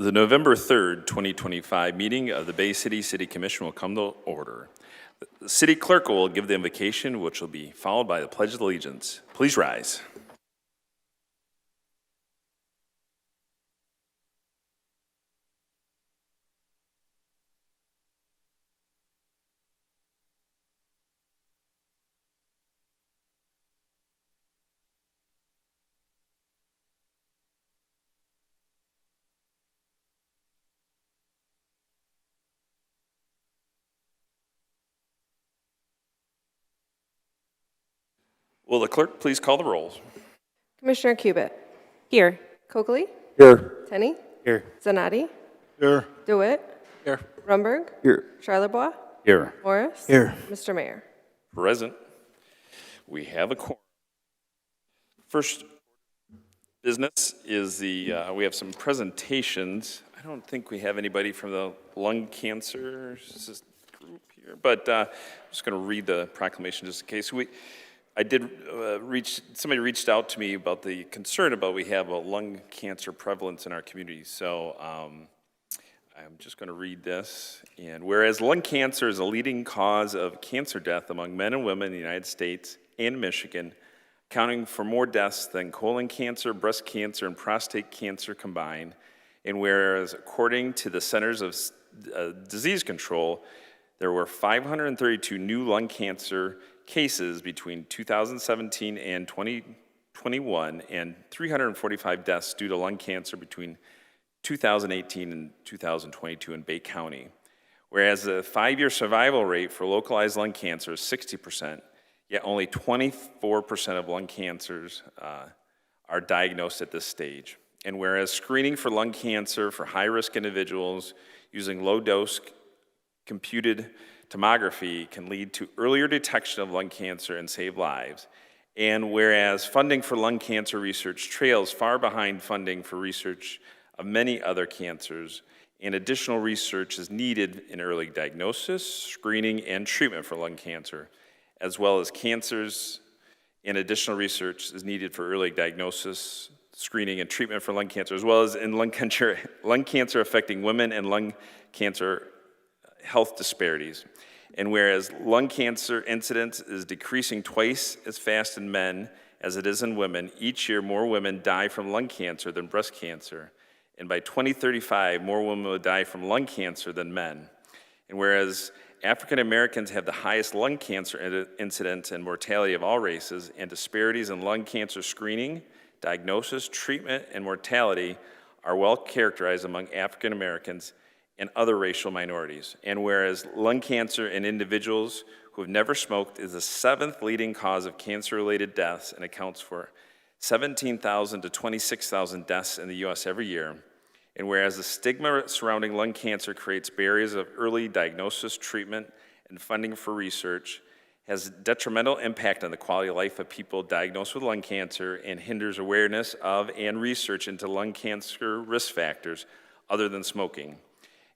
The November 3rd, 2025 meeting of the Bay City City Commission will come to order. The city clerk will give the invocation, which will be followed by the Pledge of Allegiance. Please rise. Will the clerk please call the rolls? Commissioner Cubit. Here. Coakley. Here. Tenney. Here. Zanotti. Here. DeWitt. Here. Rumberg. Here. Charlebois. Here. Morris. Here. Mr. Mayor. Present. We have a quorum. First business is we have some presentations. I don't think we have anybody from the lung cancer group here, but I'm just going to read the proclamation just in case. Somebody reached out to me about the concern about we have a lung cancer prevalence in our community. So I'm just going to read this. And whereas lung cancer is a leading cause of cancer death among men and women in the United States and Michigan, accounting for more deaths than colon cancer, breast cancer, and prostate cancer combined. And whereas according to the Centers of Disease Control, there were 532 new lung cancer cases between 2017 and 2021, and 345 deaths due to lung cancer between 2018 and 2022 in Bay County. Whereas the 5-year survival rate for localized lung cancer is 60%, yet only 24% of lung cancers are diagnosed at this stage. And whereas screening for lung cancer for high-risk individuals using low-dose computed tomography can lead to earlier detection of lung cancer and save lives. And whereas funding for lung cancer research trails far behind funding for research of many other cancers, and additional research is needed in early diagnosis, screening, and treatment for lung cancer, as well as cancers, and additional research is needed for early diagnosis, screening, and treatment for lung cancer, as well as in lung cancer affecting women and lung cancer health disparities. And whereas lung cancer incidence is decreasing twice as fast in men as it is in women, each year more women die from lung cancer than breast cancer. And by 2035, more women will die from lung cancer than men. And whereas African Americans have the highest lung cancer incidence and mortality of all races, and disparities in lung cancer screening, diagnosis, treatment, and mortality are well characterized among African Americans and other racial minorities. And whereas lung cancer in individuals who have never smoked is the 7th leading cause of cancer-related deaths and accounts for 17,000 to 26,000 deaths in the U.S. every year. And whereas the stigma surrounding lung cancer creates barriers of early diagnosis, treatment, and funding for research, has detrimental impact on the quality of life of people diagnosed with lung cancer, and hinders awareness of and research into lung cancer risk factors other than smoking.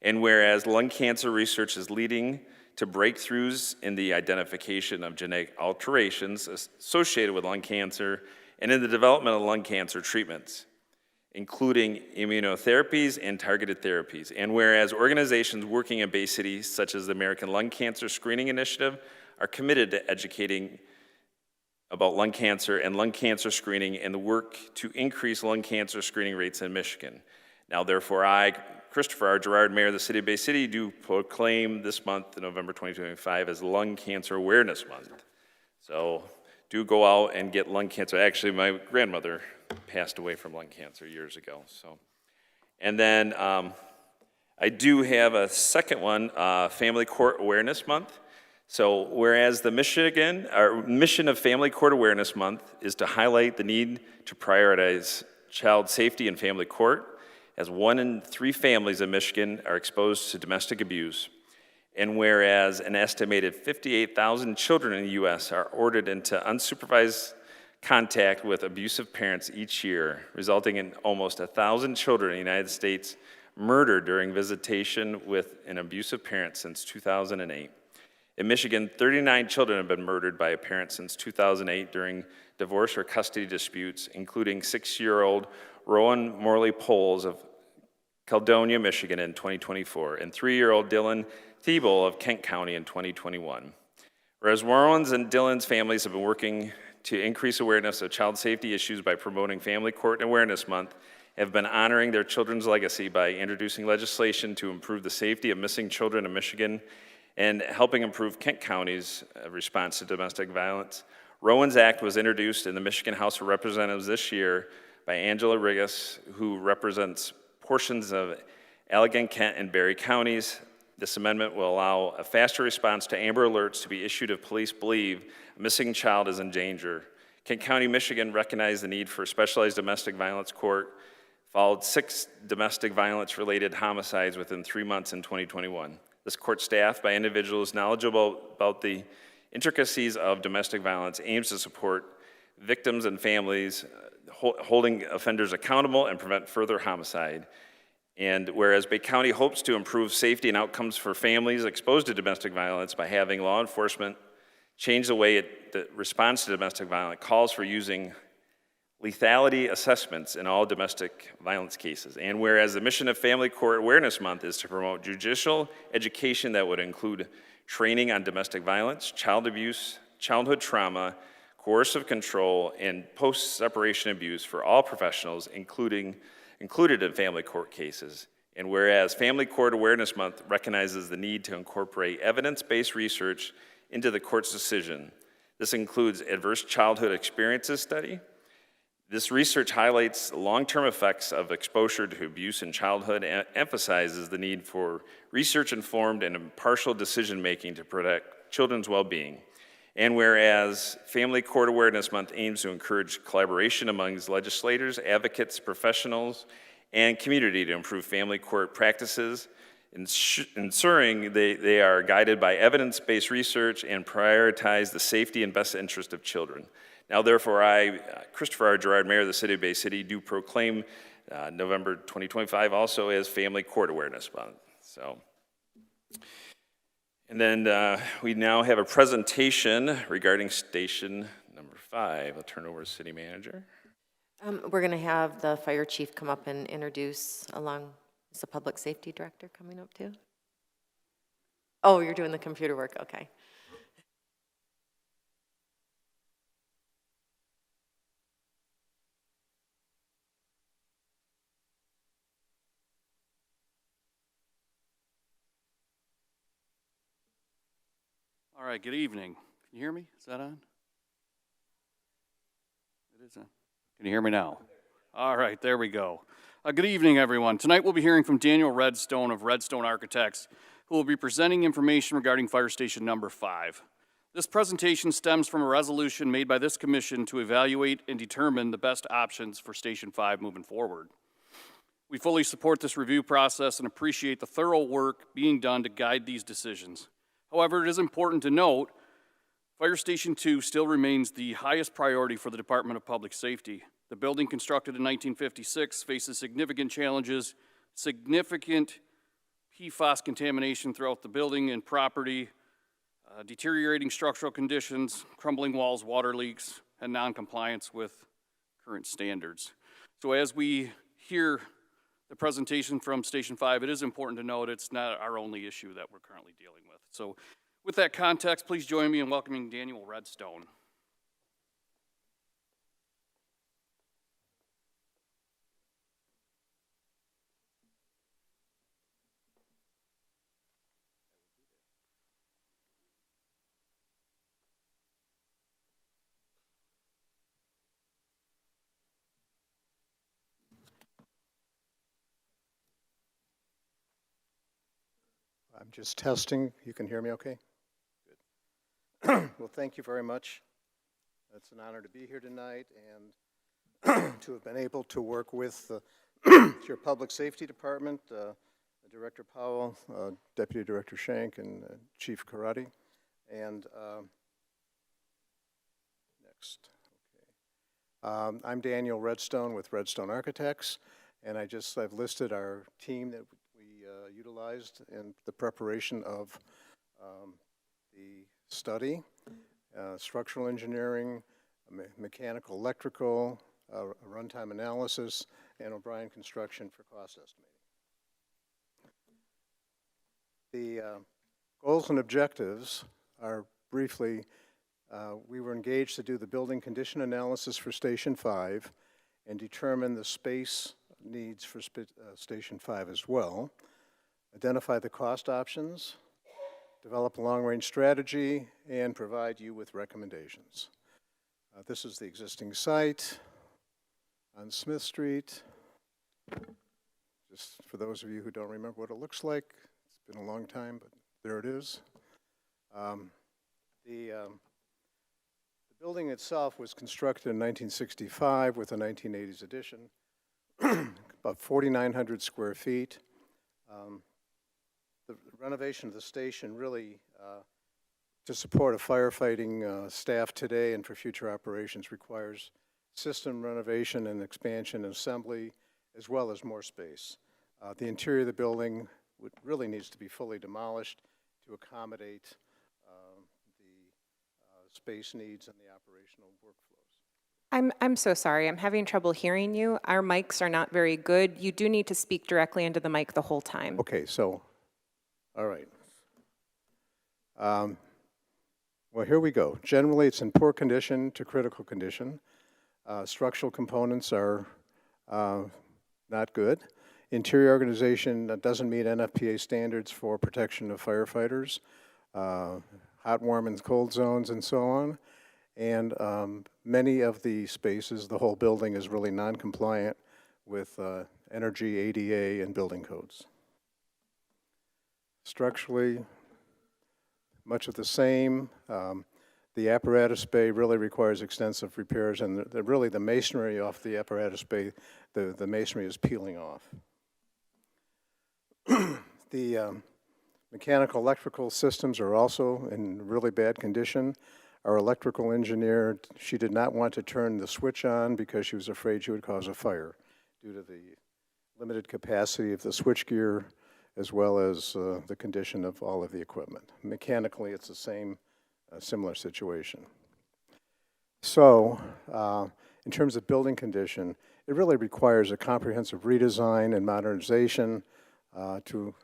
And whereas lung cancer research is leading to breakthroughs in the identification of genetic alterations associated with lung cancer and in the development of lung cancer treatments, including immunotherapies and targeted therapies. And whereas organizations working in Bay City, such as the American Lung Cancer Screening Initiative, are committed to educating about lung cancer and lung cancer screening and the work to increase lung cancer screening rates in Michigan. Now, therefore, I, Christopher R. Gerard, Mayor of the City of Bay City, do proclaim this month, November 2025, as Lung Cancer Awareness Month. So do go out and get lung cancer. Actually, my grandmother passed away from lung cancer years ago. So, and then I do have a second one, Family Court Awareness Month. So whereas the mission of Family Court Awareness Month is to highlight the need to prioritize child safety in family court, as 1 in 3 families in Michigan are exposed to domestic abuse. And whereas an estimated 58,000 children in the U.S. are ordered into unsupervised contact with abusive parents each year, resulting in almost 1,000 children in the United States murdered during visitation with an abusive parent since 2008. In Michigan, 39 children have been murdered by a parent since 2008 during divorce or custody disputes, including 6-year-old Rowan Morley Poles of Caledonia, Michigan in 2024, and 3-year-old Dylan Thiebel of Kent County in 2021. Whereas Warren's and Dylan's families have been working to increase awareness of child safety issues by promoting Family Court Awareness Month, have been honoring their children's legacy by introducing legislation to improve the safety of missing children in Michigan and helping improve Kent County's response to domestic violence. Rowan's Act was introduced in the Michigan House of Representatives this year by Angela Rigas, who represents portions of Allegan, Kent, and Berry counties. This amendment will allow a faster response to Amber Alerts to be issued if police believe a missing child is in danger. Kent County, Michigan recognized the need for a specialized domestic violence court, followed 6 domestic violence-related homicides within 3 months in 2021. This court, staffed by individuals knowledgeable about the intricacies of domestic violence, aims to support victims and families, holding offenders accountable and prevent further homicide. And whereas Bay County hopes to improve safety and outcomes for families exposed to domestic violence by having law enforcement change the way it responds to domestic violence, calls for using lethality assessments in all domestic violence cases. And whereas the mission of Family Court Awareness Month is to promote judicial education that would include training on domestic violence, child abuse, childhood trauma, coercive control, and post-separation abuse for all professionals, included in family court cases. And whereas Family Court Awareness Month recognizes the need to incorporate evidence-based research into the court's decision. This includes adverse childhood experiences study. This research highlights long-term effects of exposure to abuse in childhood and emphasizes the need for research-informed and impartial decision-making to protect children's well-being. And whereas Family Court Awareness Month aims to encourage collaboration amongst legislators, advocates, professionals, and community to improve family court practices, ensuring they are guided by evidence-based research and prioritize the safety and best interest of children. Now, therefore, I, Christopher R. Gerard, Mayor of the City of Bay City, do proclaim November 2025 also as Family Court Awareness Month. So, and then we now have a presentation regarding station number 5. I'll turn it over to City Manager. We're going to have the fire chief come up and introduce along. Is the public safety director coming up too? Oh, you're doing the computer work, okay. All right, good evening. Can you hear me? Is that on? It is on. Can you hear me now? All right, there we go. Good evening, everyone. Tonight we'll be hearing from Daniel Redstone of Redstone Architects, who will be presenting information regarding Fire Station number 5. This presentation stems from a resolution made by this commission to evaluate and determine the best options for Station 5 moving forward. We fully support this review process and appreciate the thorough work being done to guide these decisions. However, it is important to note, Fire Station 2 still remains the highest priority for the Department of Public Safety. The building constructed in 1956 faces significant challenges, significant PFAS contamination throughout the building and property, deteriorating structural conditions, crumbling walls, water leaks, and non-compliance with current standards. So as we hear the presentation from Station 5, it is important to note it's not our only issue that we're currently dealing with. So with that context, please join me in welcoming Daniel Redstone. I'm just testing. You can hear me okay? Good. Well, thank you very much. It's an honor to be here tonight and to have been able to work with your Public Safety Department, Director Powell, Deputy Director Shank, and Chief Karate. And next. Okay. I'm Daniel Redstone with Redstone Architects, and I've listed our team that we utilized in the preparation of the study, structural engineering, mechanical, electrical, runtime analysis, and O'Brien Construction for cost estimating. The goals and objectives are briefly, we were engaged to do the building condition analysis for Station 5 and determine the space needs for Station 5 as well, identify the cost options, develop a long-range strategy, and provide you with recommendations. This is the existing site on Smith Street. Just for those of you who don't remember what it looks like, it's been a long time, but there it is. The building itself was constructed in 1965 with a 1980s addition, about 4,900 square feet. The renovation of the station really, to support a firefighting staff today and for future operations, requires system renovation and expansion and assembly, as well as more space. The interior of the building really needs to be fully demolished to accommodate the space needs and the operational workflows. I'm so sorry. I'm having trouble hearing you. Our mics are not very good. You do need to speak directly into the mic the whole time. Okay, so, all right. Well, here we go. Generally, it's in poor condition to critical condition. Structural components are not good. Interior organization doesn't meet NFPA standards for protection of firefighters, hot, warm, and cold zones, and so on. And many of the spaces, the whole building is really non-compliant with energy, ADA, and building codes. Structurally, much of the same. The apparatus bay really requires extensive repairs, and really the masonry off the apparatus bay, the masonry is peeling off. The mechanical electrical systems are also in really bad condition. Our electrical engineer, she did not want to turn the switch on because she was afraid she would cause a fire due to the limited capacity of the switchgear as well as the condition of all of the equipment. Mechanically, it's the same, similar situation. So, in terms of building condition, it really requires a comprehensive redesign and modernization to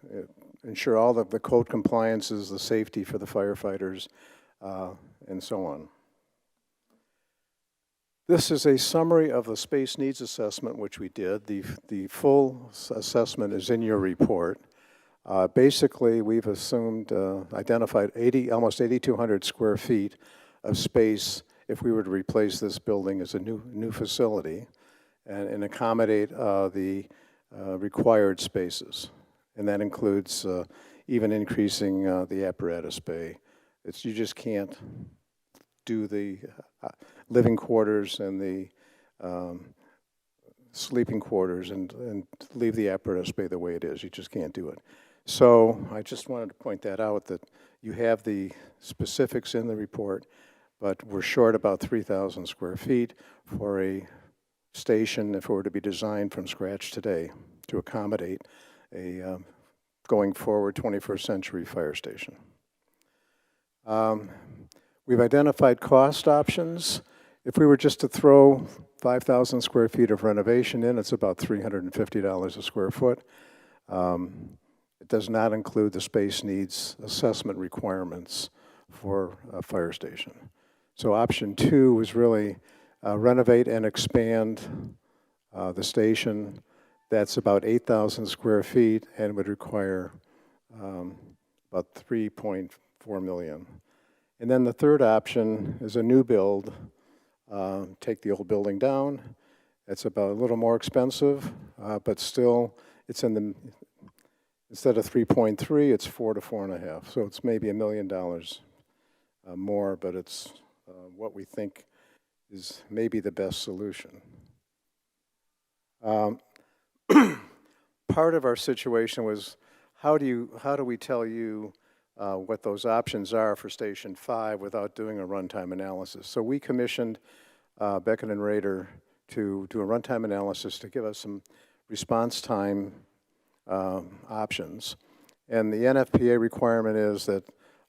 ensure all of the code compliances, the safety for the firefighters, and so on. This is a summary of the space needs assessment, which we did. The full assessment is in your report. Basically, we've assumed, identified almost 8,200 square feet of space if we were to replace this building as a new facility and accommodate the required spaces. And that includes even increasing the apparatus bay. You just can't do the living quarters and the sleeping quarters and leave the apparatus bay the way it is. You just can't do it. So I just wanted to point that out, that you have the specifics in the report, but we're short about 3,000 square feet for a station if it were to be designed from scratch today to accommodate a going forward 21st century fire station. We've identified cost options. If we were just to throw 5,000 square feet of renovation in, it's about $350 a square foot. It does not include the space needs assessment requirements for a fire station. So option 2 was really renovate and expand the station. That's about 8,000 square feet and would require about $3.4 million. And then the third option is a new build, take the old building down. It's about a little more expensive, but still it's in the, instead of 3.3, it's 4 to 4.5. So it's maybe $1 million more, but it's what we think is maybe the best solution. Part of our situation was how do we tell you what those options are for Station 5 without doing a runtime analysis? So we commissioned Beckett and Rader to do a runtime analysis to give us some response time options. And the NFPA requirement is that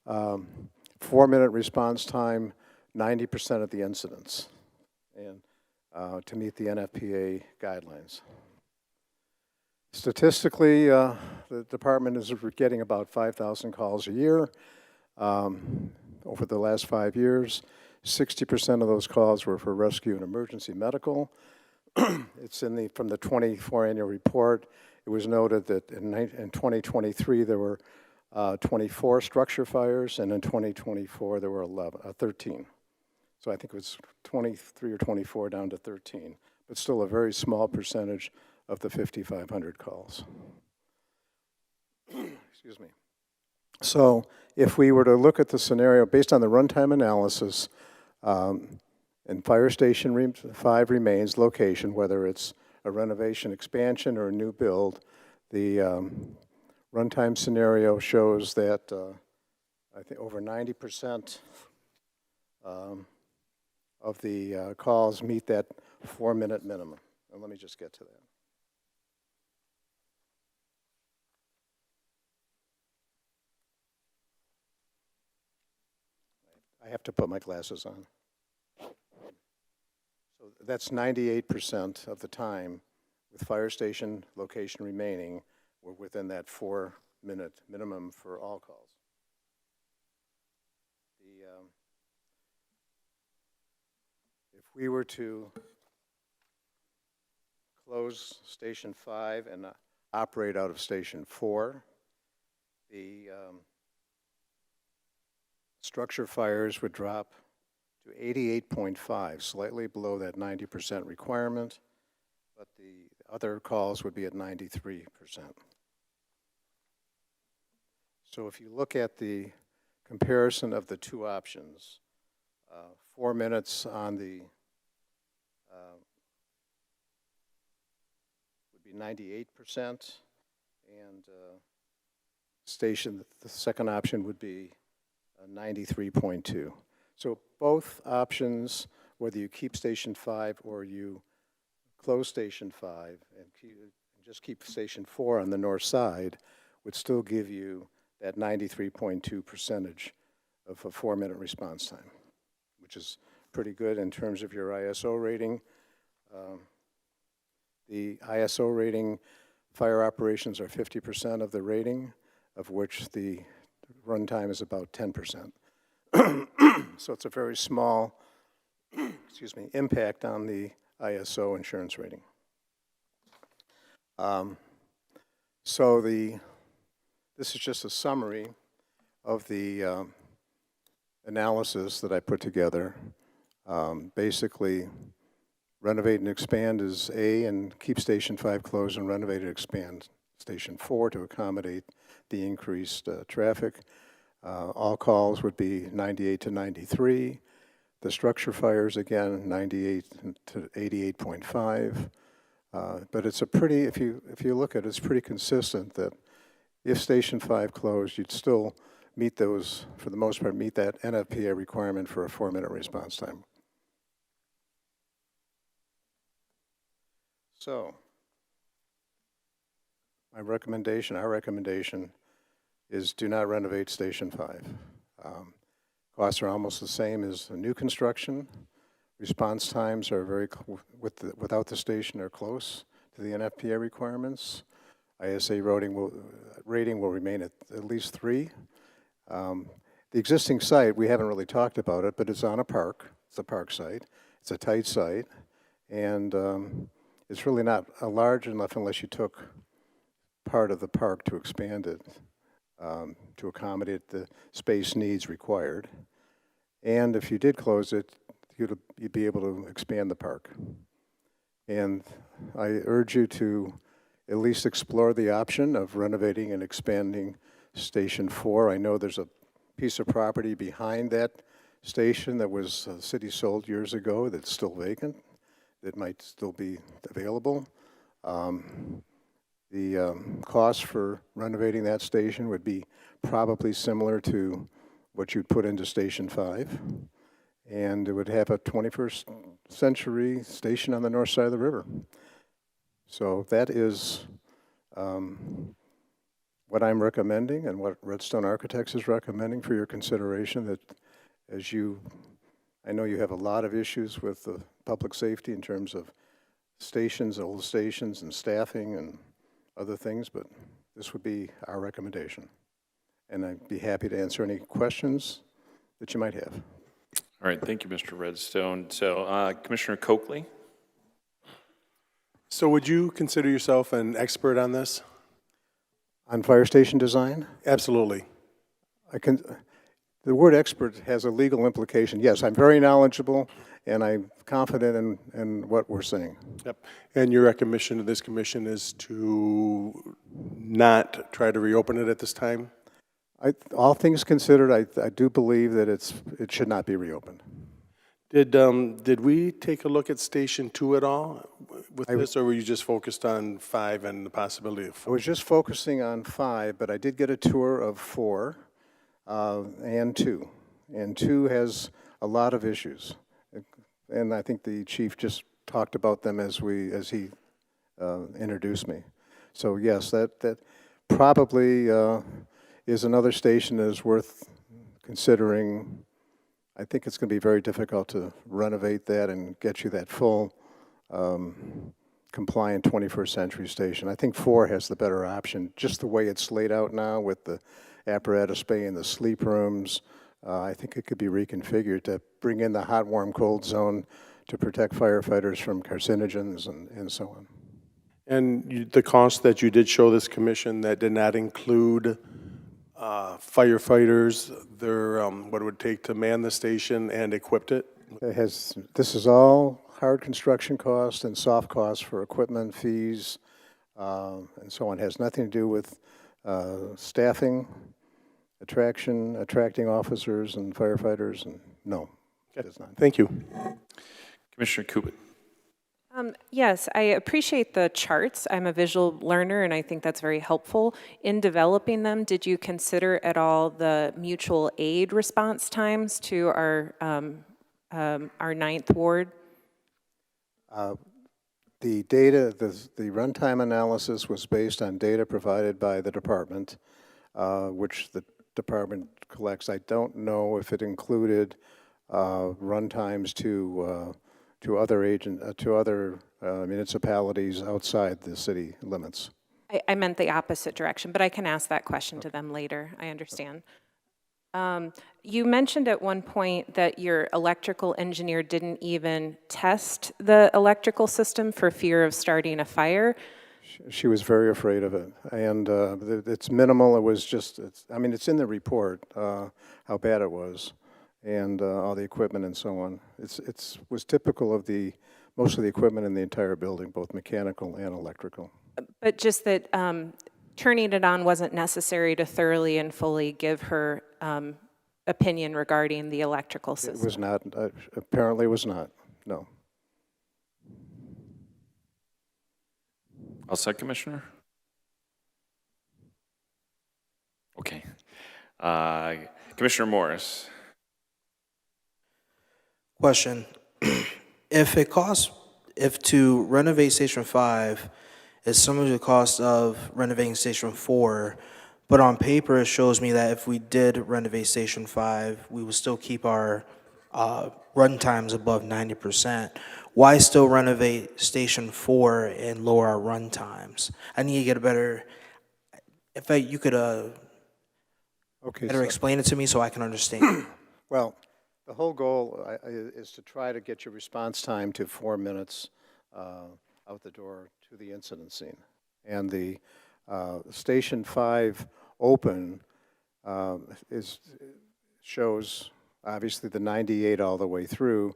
4-minute response time, 90% of the incidents, and to meet the NFPA guidelines. Statistically, the department is getting about 5,000 calls a year. Over the last 5 years, 60% of those calls were for rescue and emergency medical. It's from the 24 annual report. It was noted that in 2023 there were 24 structure fires, and in 2024 there were 13. So I think it was 23 or 24 down to 13, but still a very small percentage of the 5,500 calls. Excuse me. So if we were to look at the scenario based on the runtime analysis, and Fire Station 5 remains location, whether it's a renovation expansion or a new build, the runtime scenario shows that I think over 90% of the calls meet that 4-minute minimum. And let me just get to that. I have to put my glasses on. So that's 98% of the time with fire station location remaining, we're within that 4-minute minimum for all calls. If we were to close Station 5 and operate out of Station 4, the structure fires would drop to 88.5, slightly below that 90% requirement, but the other calls would be at 93%. So if you look at the comparison of the two options, 4 minutes on the would be 98%, and the second option would be 93.2. So both options, whether you keep Station 5 or you close Station 5 and just keep Station 4 on the north side, would still give you that 93.2% of a 4-minute response time, which is pretty good in terms of your ISO rating. The ISO rating, fire operations are 50% of the rating, of which the runtime is about 10%. So it's a very small, impact on the ISO insurance rating. This is just a summary of the analysis that I put together. Basically, renovate and expand is A, and keep Station 5 closed, and renovate and expand Station 4 to accommodate the increased traffic. All calls would be 98 to 93. The structure fires, again, 98 to 88.5. But it's a pretty, if you look at it, it's pretty consistent that if Station 5 closed, you'd still meet those, for the most part, meet that NFPA requirement for a 4-minute response time. So, our recommendation is do not renovate Station 5. Costs are almost the same as a new construction. Response times are without the station are close to the NFPA requirements. ISA rating will remain at least 3. The existing site, we haven't really talked about it, but it's on a park. It's a park site. It's a tight site, and it's really not large enough unless you took part of the park to expand it to accommodate the space needs required. And if you did close it, you'd be able to expand the park. And I urge you to at least explore the option of renovating and expanding Station 4. I know there's a piece of property behind that station that was the city sold years ago that's still vacant, that might still be available. The cost for renovating that station would be probably similar to what you'd put into Station 5. And it would have a 21st century station on the north side of the river. So that is what I'm recommending and what Redstone Architects is recommending for your consideration, that I know you have a lot of issues with the public safety in terms of stations, old stations, and staffing and other things, but this would be our recommendation. And I'd be happy to answer any questions that you might have. All right, thank you, Mr. Redstone. So Commissioner Coakley? So would you consider yourself an expert on this? On fire station design, Absolutely. the word expert has a legal implication. Yes, I'm very knowledgeable, and I'm confident in what we're saying. Yep. And your recommendation to this commission is to not try to reopen it at this time? All things considered, I do believe that it should not be reopened. Did we take a look at Station 2 at all with this, or were you just focused on 5 and the possibility of I 4? was just focusing on 5, but I did get a tour of 4 and 2. And 2 has a lot of issues. And I think the chief just talked about them as he introduced me. So yes, that probably is another station that is worth considering. I think it's going to be very difficult to renovate that and get you that full compliant 21st century station. I think 4 has the better option, just the way it's laid out now with the apparatus bay and the sleep rooms. I think it could be reconfigured to bring in the hot, warm, cold zone to protect firefighters from carcinogens and so on. And the cost that you did show this commission, that did not include firefighters, what it would take to man the station and equip it? This is all hard construction costs and soft costs for equipment, fees, and so on. It has nothing to do with staffing, attracting officers and firefighters, and no, it does not. Thank you. Commissioner Kubit? Yes, I appreciate the charts. I'm a visual learner, and I think that's very helpful. In developing them, did you consider at all the mutual aid response times to our 9th ward? The data, the runtime analysis was based on data provided by the department, which the department collects. I don't know if it included runtimes to other municipalities outside the city limits. I meant the opposite direction, but I can ask that question to them later. I understand. You mentioned at one point that your electrical engineer didn't even test the electrical system for fear of starting a fire. She was very afraid of it, and it's minimal. It was just, it's in the report how bad it was, and all the equipment and so on. It was typical of most of the equipment in the entire building, both mechanical and electrical. But just that turning it on wasn't necessary to thoroughly and fully give her opinion regarding the electrical system. It was not, apparently it was not, no. All set, Commissioner? Okay. Commissioner Morris? Question. If to renovate Station 5 is similar to the cost of renovating Station 4, but on paper it shows me that if we did renovate Station 5, we would still keep our run times above 90%. Why still renovate Station 4 and lower our run times? I need to get a better, if you could Okay. better explain it to me so I can understand. Well, the whole goal is to try to get your response time to 4 minutes out the door to the incident scene. And the Station 5 open shows obviously the 98 all the way through.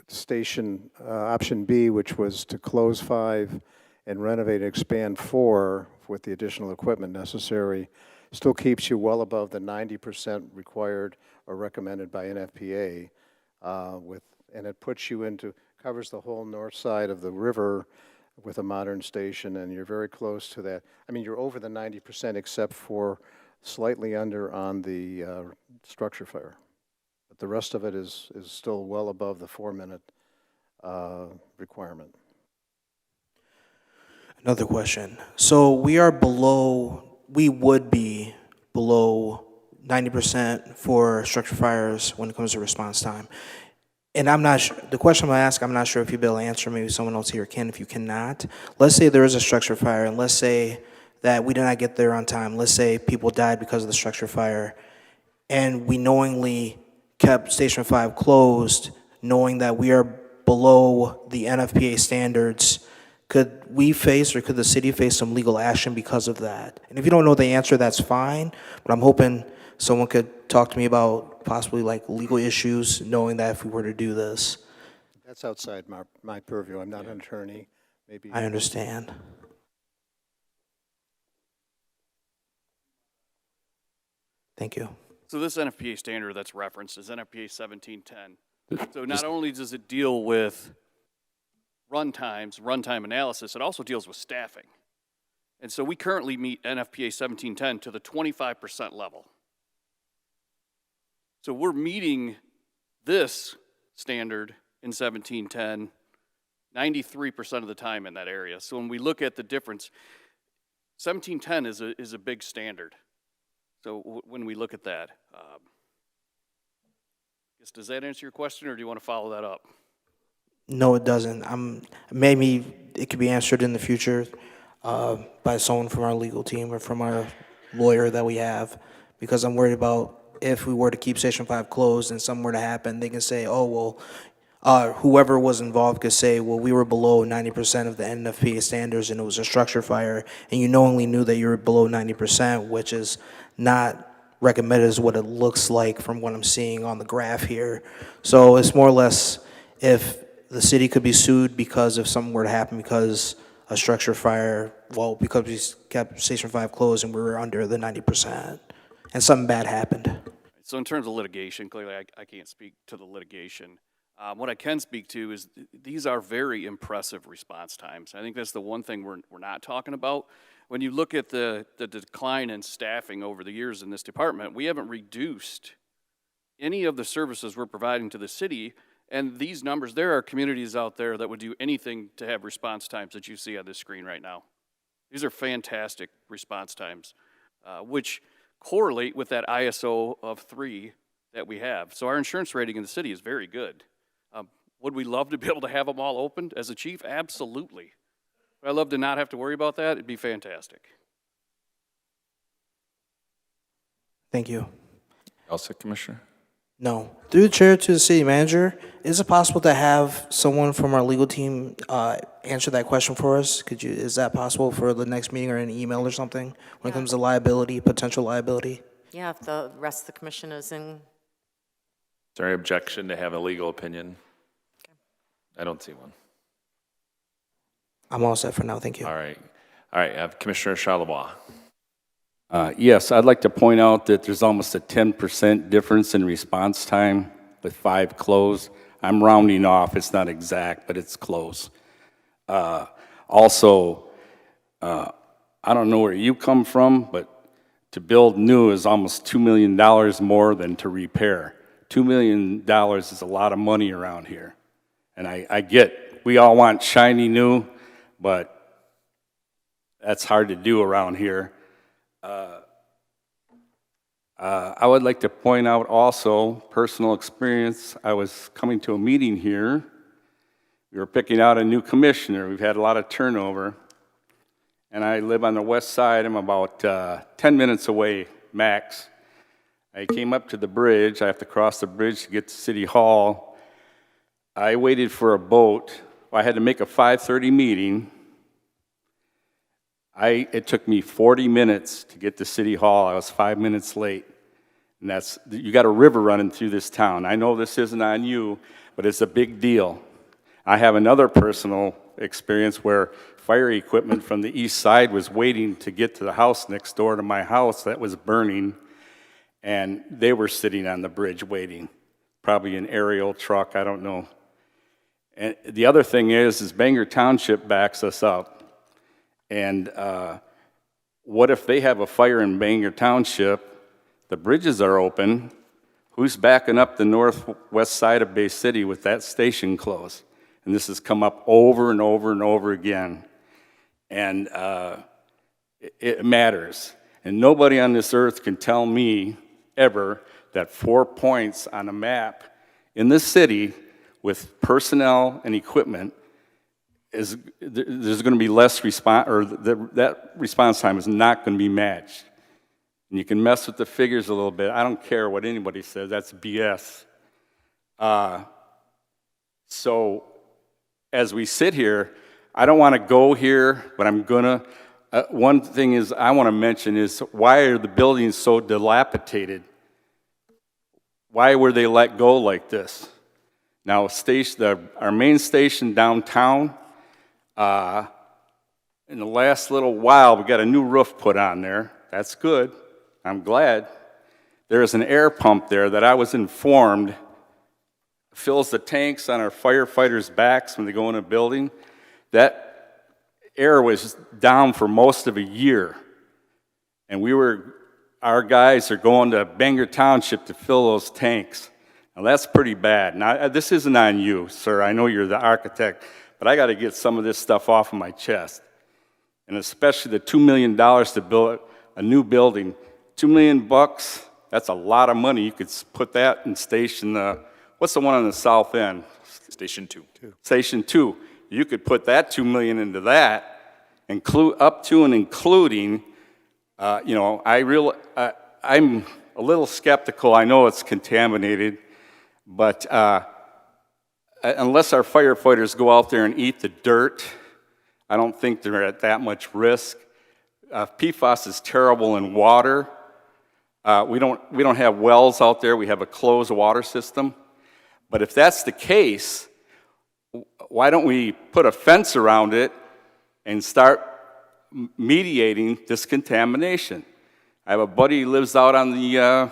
Station option B, which was to close 5 and renovate and expand 4 with the additional equipment necessary, still keeps you well above the 90% required or recommended by NFPA, and it puts you covers the whole north side of the river with a modern station, and you're very close to that. I mean, you're over the 90% except for slightly under on the structure fire. But the rest of it is still well above the 4-minute requirement. Another question. So we would be below 90% for structure fires when it comes to response time. And I'm not sure, the question I'm gonna ask, I'm not sure if you'll be able to answer, maybe someone else here can. If you cannot, let's say there is a structure fire, and let's say that we did not get there on time. Let's say people died because of the structure fire, and we knowingly kept Station 5 closed, knowing that we are below the NFPA standards. Could we face, or could the city face some legal action because of that? And if you don't know the answer, that's fine, but I'm hoping someone could talk to me about possibly like legal issues, knowing that if we were to do this. That's outside my purview. I'm not an attorney. Maybe. I understand. Thank you. So this NFPA standard that's referenced is NFPA 1710. So not only does it deal with runtime analysis, it also deals with staffing. And so we currently meet NFPA 1710 to the 25% level. So we're meeting this standard in 1710 93% of the time in that area. So when we look at the difference, 1710 is a big standard. So when we look at that, does that answer your question, or do you want to follow that up? No, it doesn't. Maybe it could be answered in the future by someone from our legal team or from our lawyer that we have, because I'm worried about if we were to keep Station 5 closed and something were to happen, they can say, oh, well, whoever was involved could say, well, we were below 90% of the NFPA standards and it was a structure fire, and you knowingly knew that you were below 90%, which is not recommended as what it looks like from what I'm seeing on the graph here. So it's more or less if the city could be sued because if something were to happen because a structure fire, well, because we kept Station 5 closed and we were under the 90%, and something bad happened. So in terms of litigation, clearly I can't speak to the litigation. What I can speak to is these are very impressive response times. I think that's the one thing we're not talking about. When you look at the decline in staffing over the years in this department, we haven't reduced any of the services we're providing to the city. And these numbers, there are communities out there that would do anything to have response times that you see on this screen right now. These are fantastic response times, which correlate with that ISO of 3 that we have. So our insurance rating in the city is very good. Would we love to be able to have them all opened as a chief? Absolutely. Would I love to not have to worry about that? It'd be fantastic. Thank you. Also, Commissioner? No. Through the chair to the city manager, is it possible to have someone from our legal team answer that question for us? Is that possible for the next meeting or an email or something when it comes to liability, potential liability? Yeah, if the rest of the commission is in. Is there any objection to have a legal opinion? I don't see one. I'm all set for now, thank you. All right. All right, I have Commissioner Charlebois. Yes, I'd like to point out that there's almost a 10% difference in response time with 5 closed. I'm rounding off, it's not exact, but it's close. Also, I don't know where you come from, but to build new is almost $2 million more than to repair. $2 million is a lot of money around here. And I get, we all want shiny new, but that's hard to do around here. I would like to point out also, personal experience, I was coming to a meeting here. We were picking out a new commissioner. We've had a lot of turnover. And I live on the west side. I'm about 10 minutes away, max. I came up to the bridge. I have to cross the bridge to get to City Hall. I waited for a boat. I had to make a 5:30 meeting. It took me 40 minutes to get to City Hall. I was 5 minutes late. And you got a river running through this town. I know this isn't on you, but it's a big deal. I have another personal experience where fire equipment from the east side was waiting to get to the house next door to my house that was burning, and they were sitting on the bridge waiting. Probably an aerial truck, I don't know. And the other thing is Bangor Township backs us up. And what if they have a fire in Bangor Township, the bridges are open, who's backing up the northwest side of Bay City with that station closed? And this has come up over and over and over again. And it matters. And nobody on this earth can tell me ever that 4 points on a map in this city with personnel and equipment, there's going to be less response, or that response time is not going to be matched. And you can mess with the figures a little bit. I don't care what anybody says. That's BS. So as we sit here, I don't want to go here, but I'm going to. One thing is I want to mention is, why are the buildings so dilapidated? Why were they let go like this? Now, our main station downtown, in the last little while, we got a new roof put on there. That's good. I'm glad. There is an air pump there that I was informed fills the tanks on our firefighters' backs when they go in a building. That air was down for most of a year. And our guys are going to Bangor Township to fill those tanks. Now that's pretty bad. Now, this isn't on you, sir. I know you're the architect, but I got to get some of this stuff off of my chest. And especially the $2 million to build a new building. $2 million, that's a lot of money. You could put that in what's the one on the south end? Station 2. Station 2. You could put that $2 million into that, up to and including, I'm a little skeptical. I know it's contaminated, but unless our firefighters go out there and eat the dirt, I don't think they're at that much risk. PFAS is terrible in water. We don't have wells out there. We have a closed water system. But if that's the case, why don't we put a fence around it and start mediating this contamination? I have a buddy who lives out on the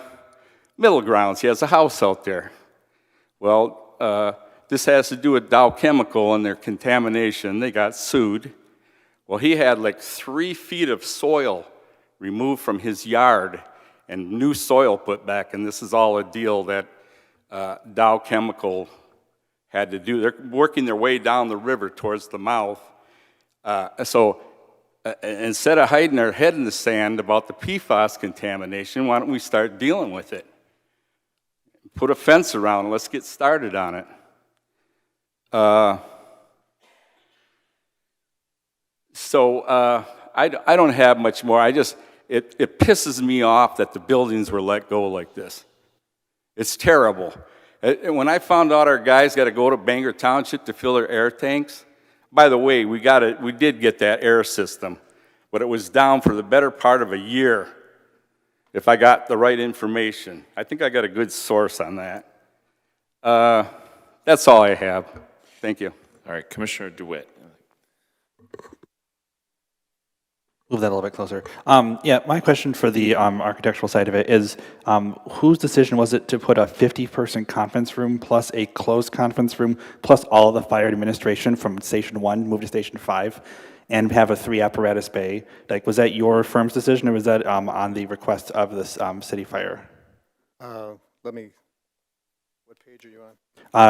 middle grounds. He has a house out there. Well, this has to do with Dow Chemical and their contamination. They got sued. Well, he had like 3 feet of soil removed from his yard and new soil put back, and this is all a deal that Dow Chemical had to do. They're working their way down the river towards the mouth. So instead of hiding our head in the sand about the PFAS contamination, why don't we start dealing with it? Put a fence around, let's get started on it. I don't have much more. It pisses me off that the buildings were let go like this. It's terrible. When I found out our guys got to go to Bangor Township to fill their air tanks, by the way, we did get that air system, but it was down for the better part of a year, if I got the right information. I think I got a good source on that. That's all I have. Thank you. All right, Commissioner DeWitt. Move that a little bit closer. Yeah, my question for the architectural side of it is, whose decision was it to put a 50-person conference room plus a closed conference room plus all of the fire administration from Station 1 move to Station 5 and have a 3 apparatus bay? Like, was that your firm's decision, or was that on the request of the city fire? What page are you on?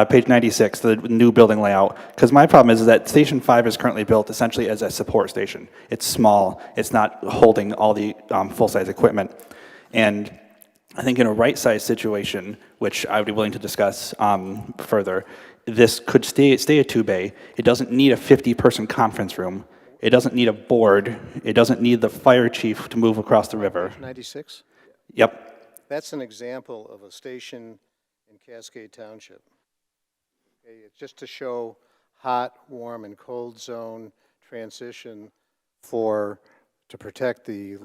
Page 96, the new building layout. Because my problem is that Station 5 is currently built essentially as a support station. It's small. It's not holding all the full-size equipment. And I think in a right-size situation, which I would be willing to discuss further, this could stay a 2-bay. It doesn't need a 50-person conference room. It doesn't need a board. It doesn't need the fire chief to move across the river. 96? Yep. That's an example of a station in Cascade Township. Okay, it's just to show hot, warm, and cold zone transition to protect the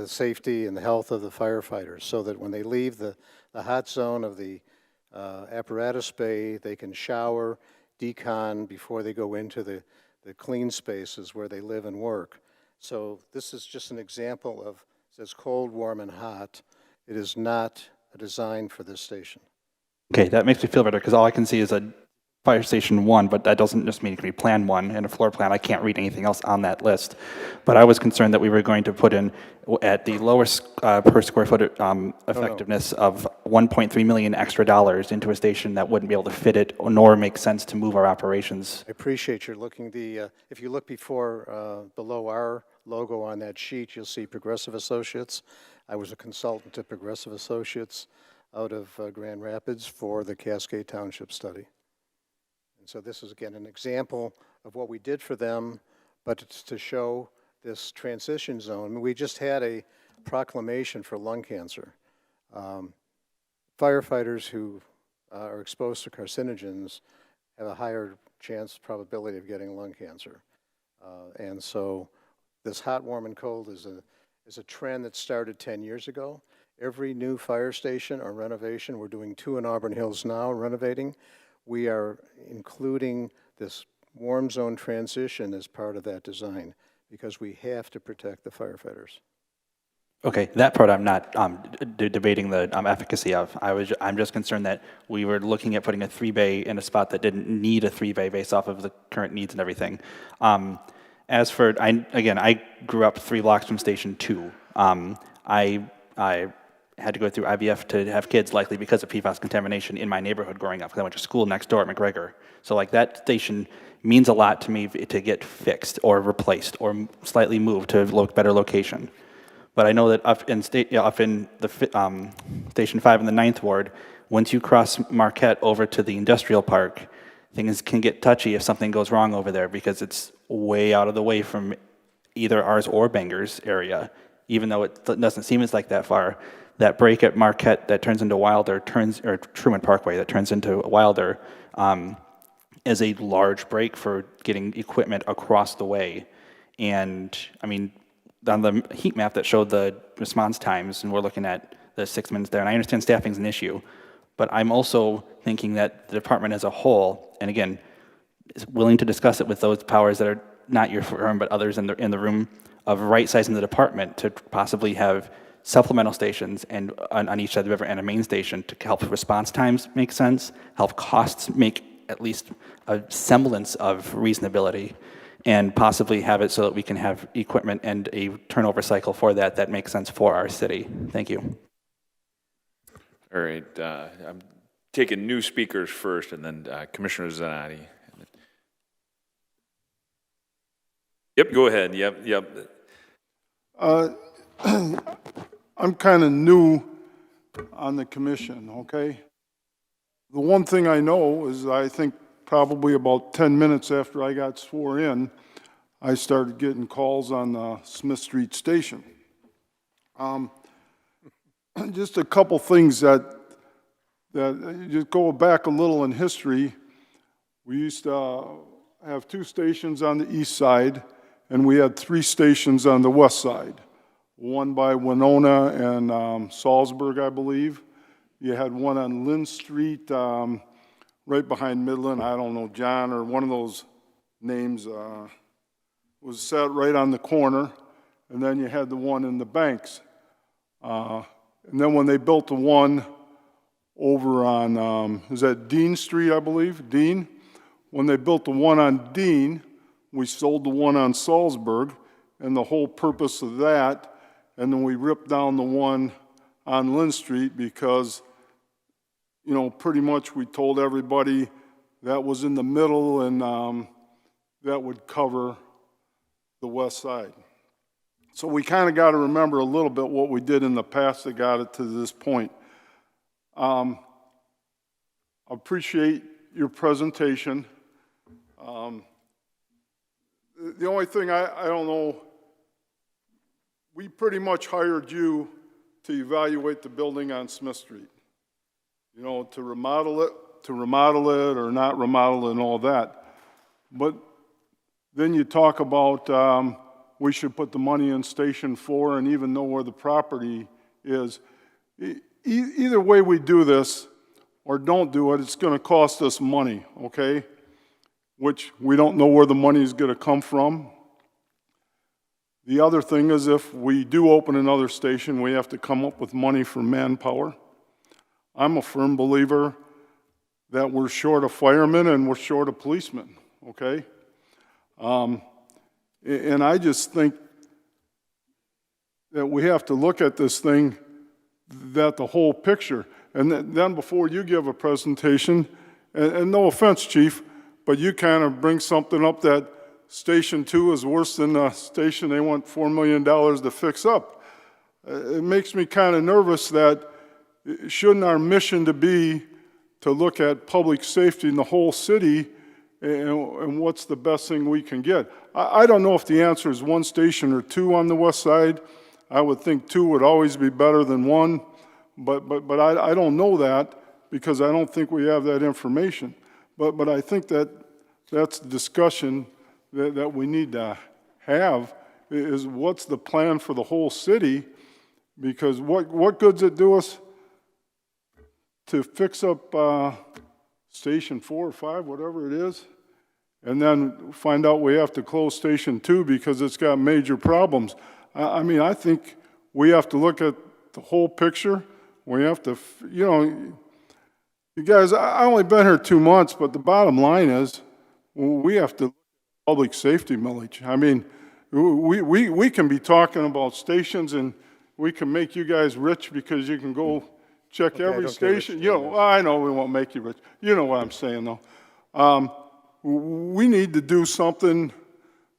safety and the health of the firefighters, so that when they leave the hot zone of the apparatus bay, they can shower, decon before they go into the clean spaces where they live and work. So this is just an example of, it says cold, warm, and hot. It is not a design for this station. Okay, that makes me feel better, because all I can see is a Fire Station 1, but that doesn't just mean it can be Plan 1 and a floor plan. I can't read anything else on that list. But I was concerned that we were going to put in, at the lowest per square foot effectiveness of $1.3 million extra dollars into a station that wouldn't be able to fit it, nor make sense to move our operations. I appreciate your looking. If you look below our logo on that sheet, you'll see Progressive Associates. I was a consultant to Progressive Associates out of Grand Rapids for the Cascade Township study. So this is, again, an example of what we did for them, but it's to show this transition zone. We just had a proclamation for lung cancer. Firefighters who are exposed to carcinogens have a higher chance, probability of getting lung cancer. And so this hot, warm, and cold is a trend that started 10 years ago. Every new fire station or renovation, we're doing 2 in Auburn Hills now, renovating. We are including this warm zone transition as part of that design because we have to protect the firefighters. Okay, that part I'm not debating the efficacy of. I'm just concerned that we were looking at putting a 3-bay in a spot that didn't need a 3-bay based off of the current needs and everything. As for, I grew up 3 blocks from Station 2. I had to go through IVF to have kids likely because of PFAS contamination in my neighborhood growing up because I went to school next door at McGregor. So like that station means a lot to me to get fixed or replaced or slightly moved to a better location. But I know that up in the Station 5 in the 9th Ward, once you cross Marquette over to the industrial park, things can get touchy if something goes wrong over there because it's way out of the way from either ours or Bangor's area. Even though it doesn't seem it's like that far, that break at Marquette that turns into Wilder or Truman Parkway that turns into Wilder is a large break for getting equipment across the way. And I mean, on the heat map that showed the response times, and we're looking at the 6 minutes there, and I understand staffing is an issue, but I'm also thinking that the department as a whole, and again, is willing to discuss it with those powers that are not your firm, but others in the room, of right-sizing the department to possibly have supplemental stations and on each side of the river and a main station to help response times make sense, help costs make at least a semblance of reasonability, and possibly have it so that we can have equipment and a turnover cycle for that makes sense for our city. Thank you. All right, I'm taking new speakers first, and then Commissioner Zanotti. Yep, go ahead, yep. I'm kind of new on the commission, okay? The one thing I know is I think probably about 10 minutes after I got sworn in, I started getting calls on the Smith Street station. Just a couple things that just go back a little in history. We used to have 2 stations on the east side, and we had 3 stations on the west side. One by Winona and Salzburg, I believe. You had one on Lynn Street, right behind Midland. I don't know, John or one of those names was set right on the corner. And then you had the one in the Banks. And then when they built the one over on, is that Dean Street, I believe? Dean? When they built the one on Dean, we sold the one on Salzburg, and the whole purpose of that, and then we ripped down the one on Lynn Street because, you know, pretty much we told everybody that was in the middle and that would cover the west side. So we kind of got to remember a little bit what we did in the past that got it to this point. I appreciate your presentation. The only thing I don't know, we pretty much hired you to evaluate the building on Smith Street. You know, to remodel it or not remodel it and all that. But then you talk about we should put the money in Station 4 and even know where the property is. Either way we do this or don't do it, it's going to cost us money, okay? Which we don't know where the money is going to come from. The other thing is if we do open another station, we have to come up with money for manpower. I'm a firm believer that we're short of firemen and we're short of policemen, okay? And I just think that we have to look at this thing, that the whole picture. And then before you give a presentation, and no offense, Chief, but you kind of bring something up that Station 2 is worse than the station they want $4 million to fix up. It makes me kind of nervous that shouldn't our mission to be to look at public safety in the whole city and what's the best thing we can get. I don't know if the answer is one station or two on the west side. I would think two would always be better than one, but I don't know that because I don't think we have that information. But I think that that's the discussion that we need to have, is what's the plan for the whole city? Because what good's it do us to fix up Station 4 or 5, whatever it is, and then find out we have to close Station 2 because it's got major problems? I mean, I think we have to look at the whole picture. We have to, you know, you guys, I only been here 2 months, but the bottom line is we have to public safety millage. I mean, we can be talking about stations and we can make you guys rich because you can go check Okay, I every don't care what station. you You know, I know we won't make you rich. You know what I'm saying, though. We need to do something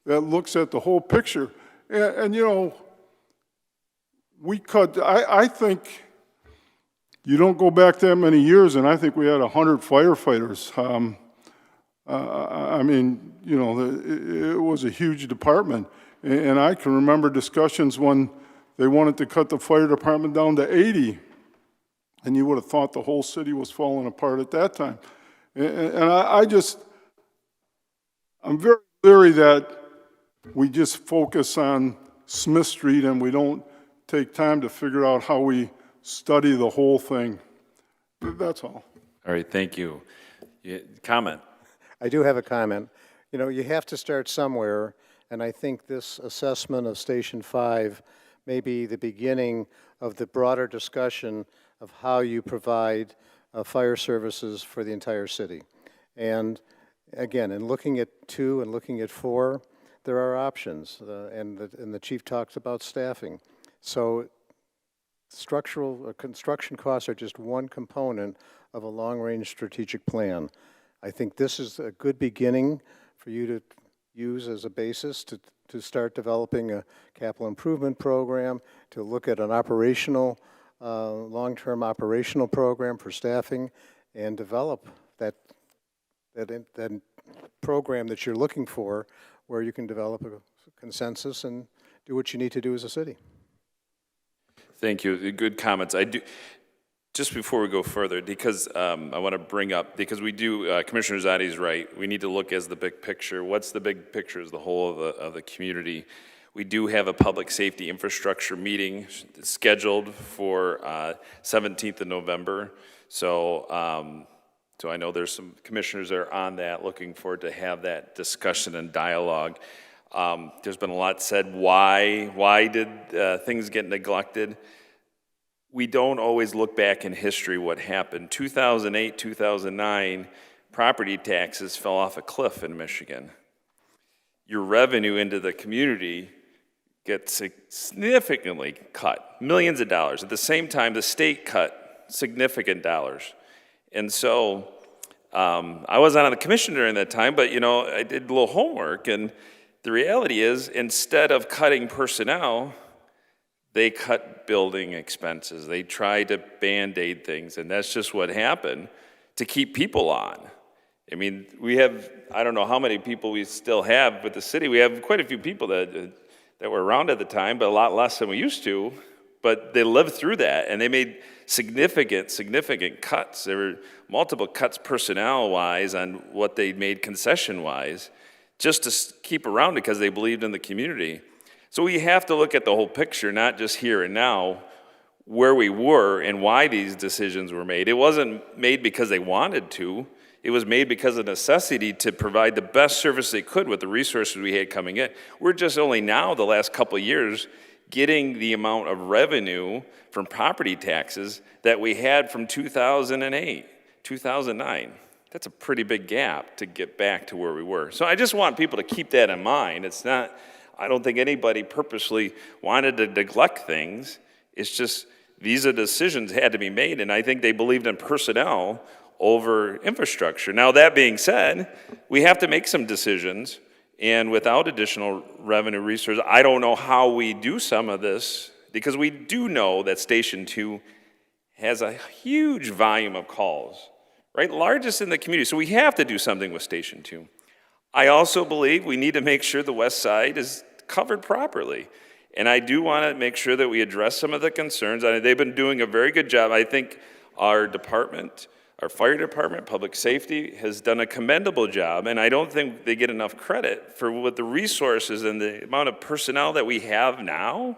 that looks at the whole picture. And you know, I think you don't go back that many years, and I think we had 100 firefighters. I mean, you know, it was a huge department. And I can remember discussions when they wanted to cut the fire department down to 80. And you would have thought the whole city was falling apart at that time. And I'm very leery that we just focus on Smith Street and we don't take time to figure out how we study the whole thing. That's all. All right, thank you. Comment? I do have a comment. You know, you have to start somewhere, and I think this assessment of Station 5 may be the beginning of the broader discussion of how you provide fire services for the entire city. And again, in looking at 2 and looking at 4, there are options, and the chief talks about staffing. So structural construction costs are just one component of a long-range strategic plan. I think this is a good beginning for you to use as a basis to start developing a capital improvement program, to look at an operational, long-term operational program for staffing, and develop that program that you're looking for, where you can develop a consensus and do what you need to do as a city. Thank you. Good comments. I do. Just before we go further, because I want to bring up, because we do, Commissioner Zadi's right, we need to look as the big picture. What's the big picture as the whole of the community? We do have a public safety infrastructure meeting scheduled for 17th of November. So I know there's some commissioners that are on that, looking forward to have that discussion and dialogue. There's been a lot said, why did things get neglected? We don't always look back in history what happened. 2008, 2009, property taxes fell off a cliff in Michigan. Your revenue into the community gets significantly cut, millions of dollars. At the same time, the state cut significant dollars. And so I wasn't on the commission during that time, but you know, I did a little homework, and the reality is, instead of cutting personnel, they cut building expenses. They tried to Band-Aid things, and that's just what happened to keep people on. I mean, we have, I don't know how many people we still have, but the city, we have quite a few people that were around at the time, but a lot less than we used to. But they lived through that, and they made significant cuts. There were multiple cuts personnel-wise on what they made concession-wise, just to keep around because they believed in the community. So we have to look at the whole picture, not just here and now, where we were and why these decisions were made. It wasn't made because they wanted to. It was made because of necessity to provide the best service they could with the resources we had coming in. We're just only now, the last couple of years, getting the amount of revenue from property taxes that we had from 2008, 2009. That's a pretty big gap to get back to where we were. So I just want people to keep that in mind. It's not, I don't think anybody purposely wanted to neglect things. It's just these are decisions had to be made, and I think they believed in personnel over infrastructure. Now, that being said, we have to make some decisions, and without additional revenue resources, I don't know how we do some of this, because we do know that Station 2 has a huge volume of calls. right? Largest in the community, so we have to do something with Station 2. I also believe we need to make sure the west side is covered properly. And I do want to make sure that we address some of the concerns. They've been doing a very good job. I think our department, our fire department, public safety, has done a commendable job, and I don't think they get enough credit for what the resources and the amount of personnel that we have now.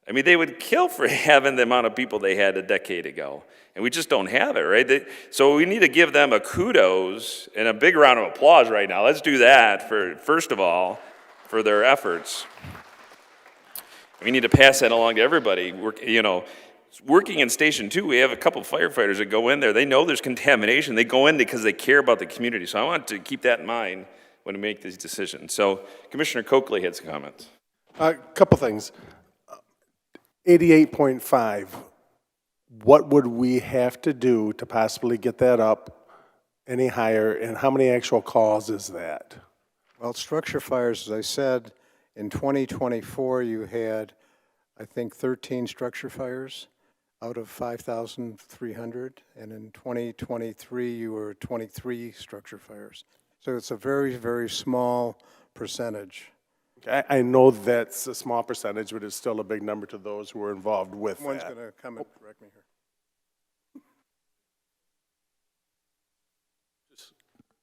I mean, they would kill for having the amount of people they had a decade ago, and we just don't have it, right? So we need to give them a kudos and a big round of applause right now. Let's do that, first of all, for their efforts. We need to pass that along to everybody. Working in Station 2, we have a couple firefighters that go in there. They know there's contamination. They go in because they care about the community. So I want to keep that in mind when we make these decisions. So Commissioner Coakley had some comments. A couple things. 88.5, what would we have to do to possibly get that up any higher, and how many actual calls is that? Well, structure fires, as I said, in 2024, you had, I think, 13 structure fires out of 5,300, and in 2023, you were 23 structure fires. So it's a very, very small percentage. I know that's a small percentage, but it's still a big number to those who are involved with Someone's that. going to come and correct me here.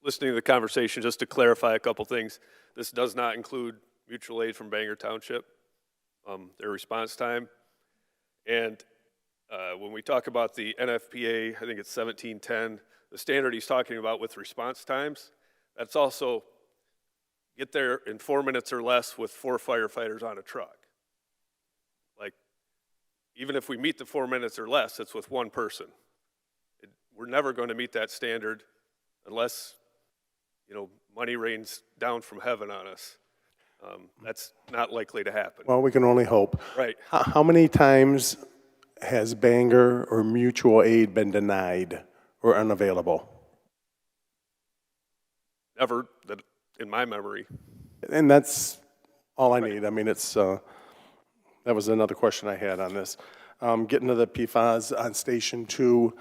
Listening to the conversation, just to clarify a couple things, this does not include mutual aid from Bangor Township, their response time. And when we talk about the NFPA, I think it's 1710, the standard he's talking about with response times, that's also get there in 4 minutes or less with 4 firefighters on a truck. Like, even if we meet the 4 minutes or less, it's with one person. We're never going to meet that standard unless, money rains down from heaven on us. That's not likely to happen. Well, we can only hope. Right. How many times has Bangor or mutual aid been denied or unavailable? Never, that in my memory. And that's all I need. I mean, that was another question I had on this. Getting to the PFAS on Station 2,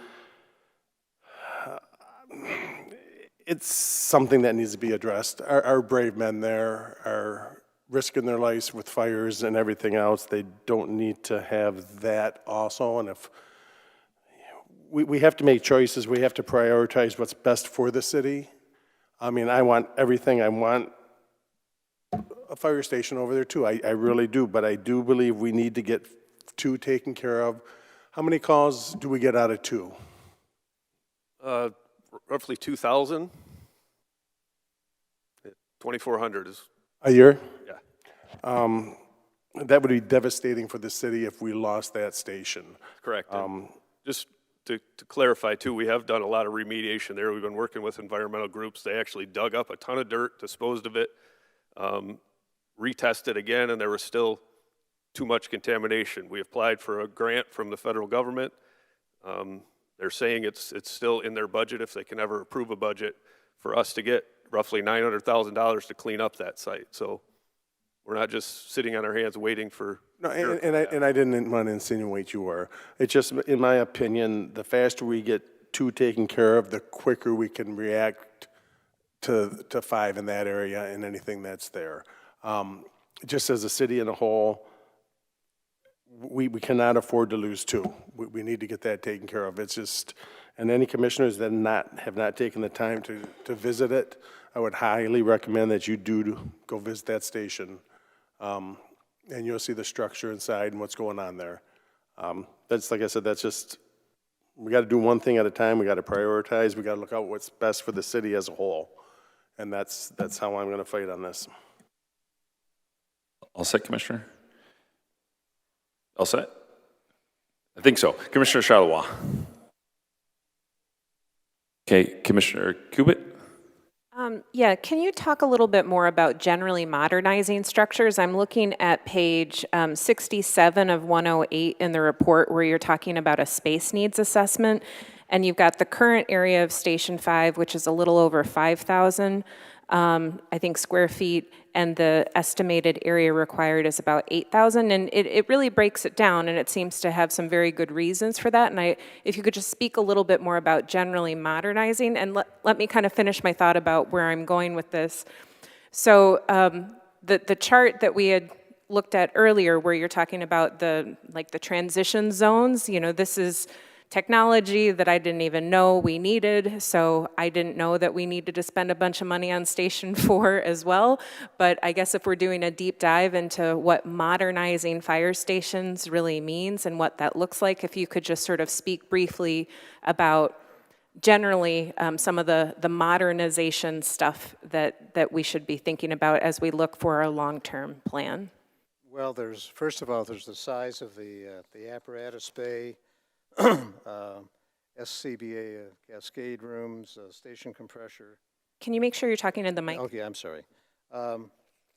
it's something that needs to be addressed. Our brave men there are risking their lives with fires and everything else. They don't need to have that also. And if we have to make choices, we have to prioritize what's best for the city. I mean, I want everything. I want a fire station over there too. I really do, but I do believe we need to get 2 taken care of. How many calls do we get out of 2? Roughly 2,000. 2,400 is. A year? Yeah. That would be devastating for the city if we lost that station. Correct. Just to clarify too, we have done a lot of remediation there. We've been working with environmental groups. They actually dug up a ton of dirt, disposed of it, retested again, and there was still too much contamination. We applied for a grant from the federal government. They're saying it's still in their budget if they can ever approve a budget for us to get roughly $900,000 to clean up that site. So we're not just sitting on our hands waiting for. No, and I didn't want to insinuate you were. It's just, in my opinion, the faster we get 2 taken care of, the quicker we can react to 5 in that area and anything that's there. Just as a city in a whole, we cannot afford to lose 2. We need to get that taken care of. It's just, and any commissioners that have not taken the time to visit it, I would highly recommend that you do go visit that station. And you'll see the structure inside and what's going on there. That's, like I said, that's just, we got to do one thing at a time. We got to prioritize. We got to look out what's best for the city as a whole. And that's how I'm going to fight on this. All set, Commissioner? All set? I think so. Commissioner Charlevoix. Okay, Commissioner Kubit? Yeah, can you talk a little bit more about generally modernizing structures? I'm looking at page 67 of 108 in the report where you're talking about a space needs assessment, and you've got the current area of Station 5, which is a little over 5,000 I think, square feet, and the estimated area required is about 8,000. And it really breaks it down, and it seems to have some very good reasons for that. And if you could just speak a little bit more about generally modernizing, and let me kind of finish my thought about where I'm going with this. So the chart that we had looked at earlier, where you're talking about the transition zones, this is technology that I didn't even know we needed, so I didn't know that we needed to spend a bunch of money on Station 4 as well. But I guess if we're doing a deep dive into what modernizing fire stations really means and what that looks like, if you could just sort of speak briefly about generally some of the modernization stuff that we should be thinking about as we look for a long-term plan. Well, first of all, there's the size of the apparatus bay, SCBA cascade rooms, station compressor. Can you make sure you're talking in the mic? Okay, I'm sorry.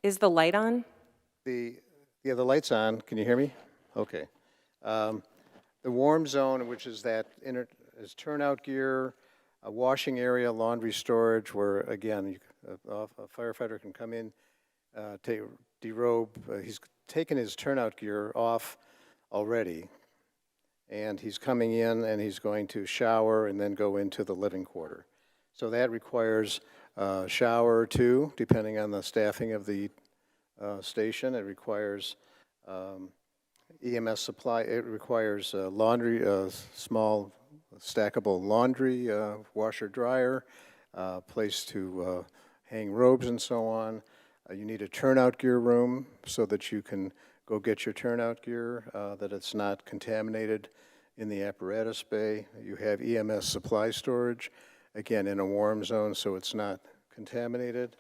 Is the light on? The light's on. Can you hear me? Okay. The warm zone, which is is turnout gear, a washing area, laundry storage, where again a firefighter can come in, derobe. He's taken his turnout gear off already, and he's coming in and he's going to shower and then go into the living quarter. So that requires a shower or two, depending on the staffing of the station. It requires EMS supply. It requires laundry, small stackable laundry, washer dryer, place to hang robes and so on. You need a turnout gear room so that you can go get your turnout gear, that it's not contaminated in the apparatus bay. You have EMS supply storage, again, in a warm zone so it's not contaminated.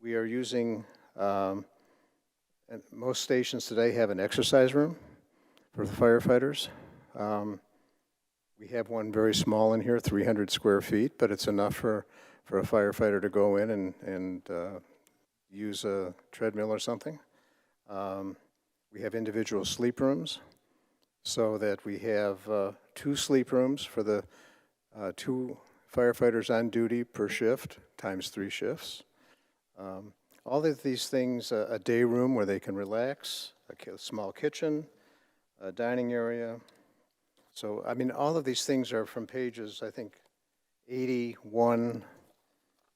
We are using, and most stations today have an exercise room for the firefighters. We have one very small in here, 300 square feet, but it's enough for a firefighter to go in and use a treadmill or something. We have individual sleep rooms so that we have 2 sleep rooms for the 2 firefighters on duty per shift, times 3 shifts. All of these things, a day room where they can relax, a small kitchen, a dining area. So, I mean, all of these things are from pages, I think, 81.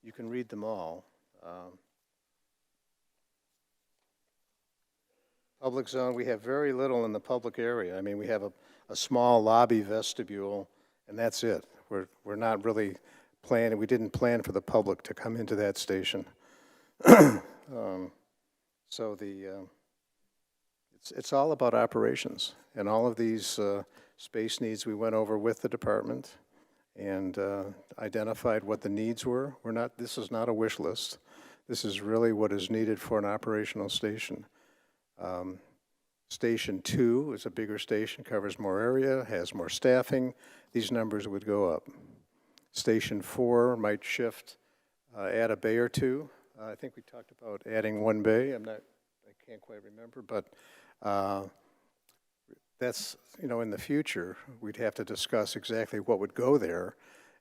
You can read them all. Public zone, we have very little in the public area. I mean, we have a small lobby vestibule, and that's it. We're not really planning, we didn't plan for the public to come into that station. So it's all about operations, and all of these space needs we went over with the department and identified what the needs were. This is not a wish list. This is really what is needed for an operational station. Station 2 is a bigger station, covers more area, has more staffing. These numbers would go up. Station 4 might shift, add a bay or two. I think we talked about adding 1 bay. I can't quite remember, but that's, in the future, we'd have to discuss exactly what would go there,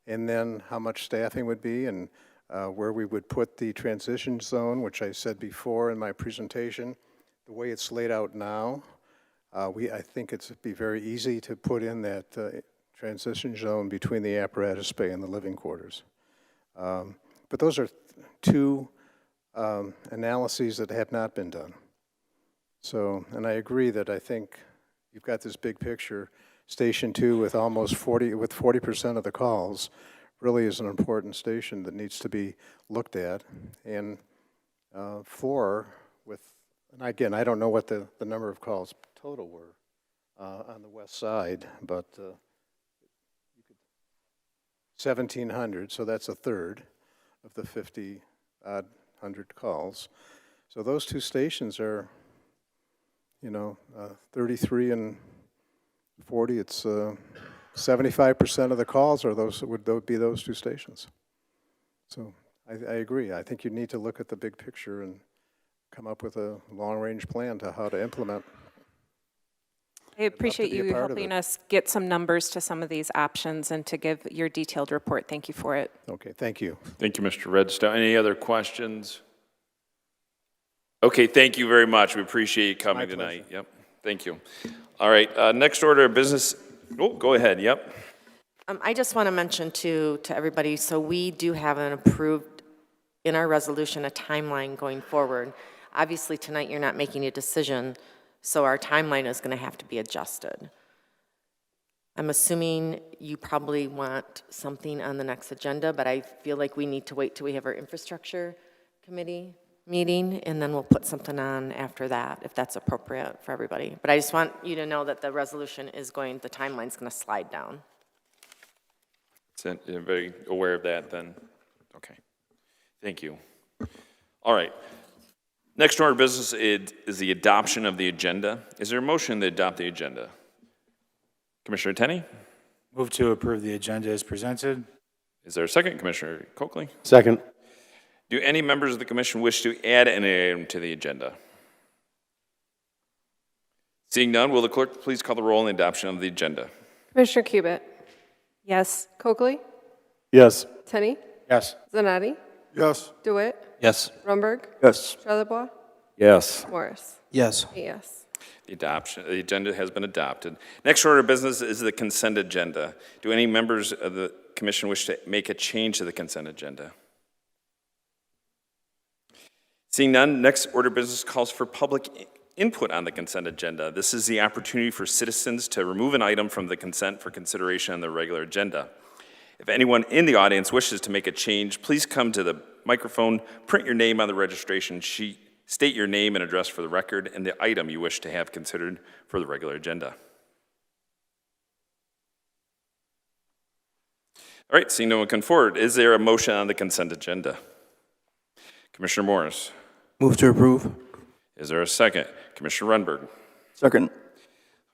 and then how much staffing would be, and where we would put the transition zone, which I said before in my presentation. The way it's laid out now, I think it'd be very easy to put in that transition zone between the apparatus bay and the living quarters. But those are 2 analyses that have not been done. So, and I agree that I think you've got this big picture. Station 2 with almost 40% of the calls really is an important station that needs to be looked at. And 4 with, and again, I don't know what the number of calls total were on the west side, but 1,700, so that's a third of the 50-odd hundred calls. So those 2 stations are, 33 and 40, it's 75% of the calls would be those 2 stations. So I agree. I think you need to look at the big picture and come up with a long-range plan to how to implement. I appreciate be a you part of helping it. us get some numbers to some of these options and to give your detailed report. Thank you for it. Okay, thank you. Thank you, Mr. Redstone. Any other questions? Okay, thank you very much. We appreciate you coming tonight. Yep, thank you. All right, next order of business. Oh, go ahead, yep. I just want to mention to everybody, so we do have an approved, in our resolution, a timeline going forward. Obviously, tonight you're not making a decision, so our timeline is going to have to be adjusted. I'm assuming you probably want something on the next agenda, but I feel like we need to wait till we have our infrastructure committee meeting, and then we'll put something on after that, if that's appropriate for everybody. But I just want you to know that the resolution is going, the timeline's going to slide down. So you're very aware of that then? Okay, thank you. All right. Next order of business is the adoption of the agenda. Is there a motion to adopt the agenda? Commissioner Tenney? Move to approve the agenda as presented. Is there a second, Commissioner Coakley? Second. Do any members of the commission wish to add any item to the agenda? Seeing none, will the clerk please call the roll on the adoption of the agenda? Commissioner Cubit, Yes. Coakley, Yes. Tenney, Yes. Zanotti, Yes. DeWitt, Yes. Rumberg, Yes. Charlebois, Yes. Morris. Yes. Yes. The agenda has been adopted. Next order of business is the consent agenda. Do any members of the commission wish to make a change to the consent agenda? Seeing none, next order of business calls for public input on the consent agenda. This is the opportunity for citizens to remove an item from the consent for consideration on the regular agenda. If anyone in the audience wishes to make a change, please come to the microphone, print your name on the registration sheet, state your name and address for the record, and the item you wish to have considered for the regular agenda. All right, seeing no one come forward, is there a motion on the consent agenda? Commissioner Morris. Move to approve. Is there a second? Commissioner Runberg. Second.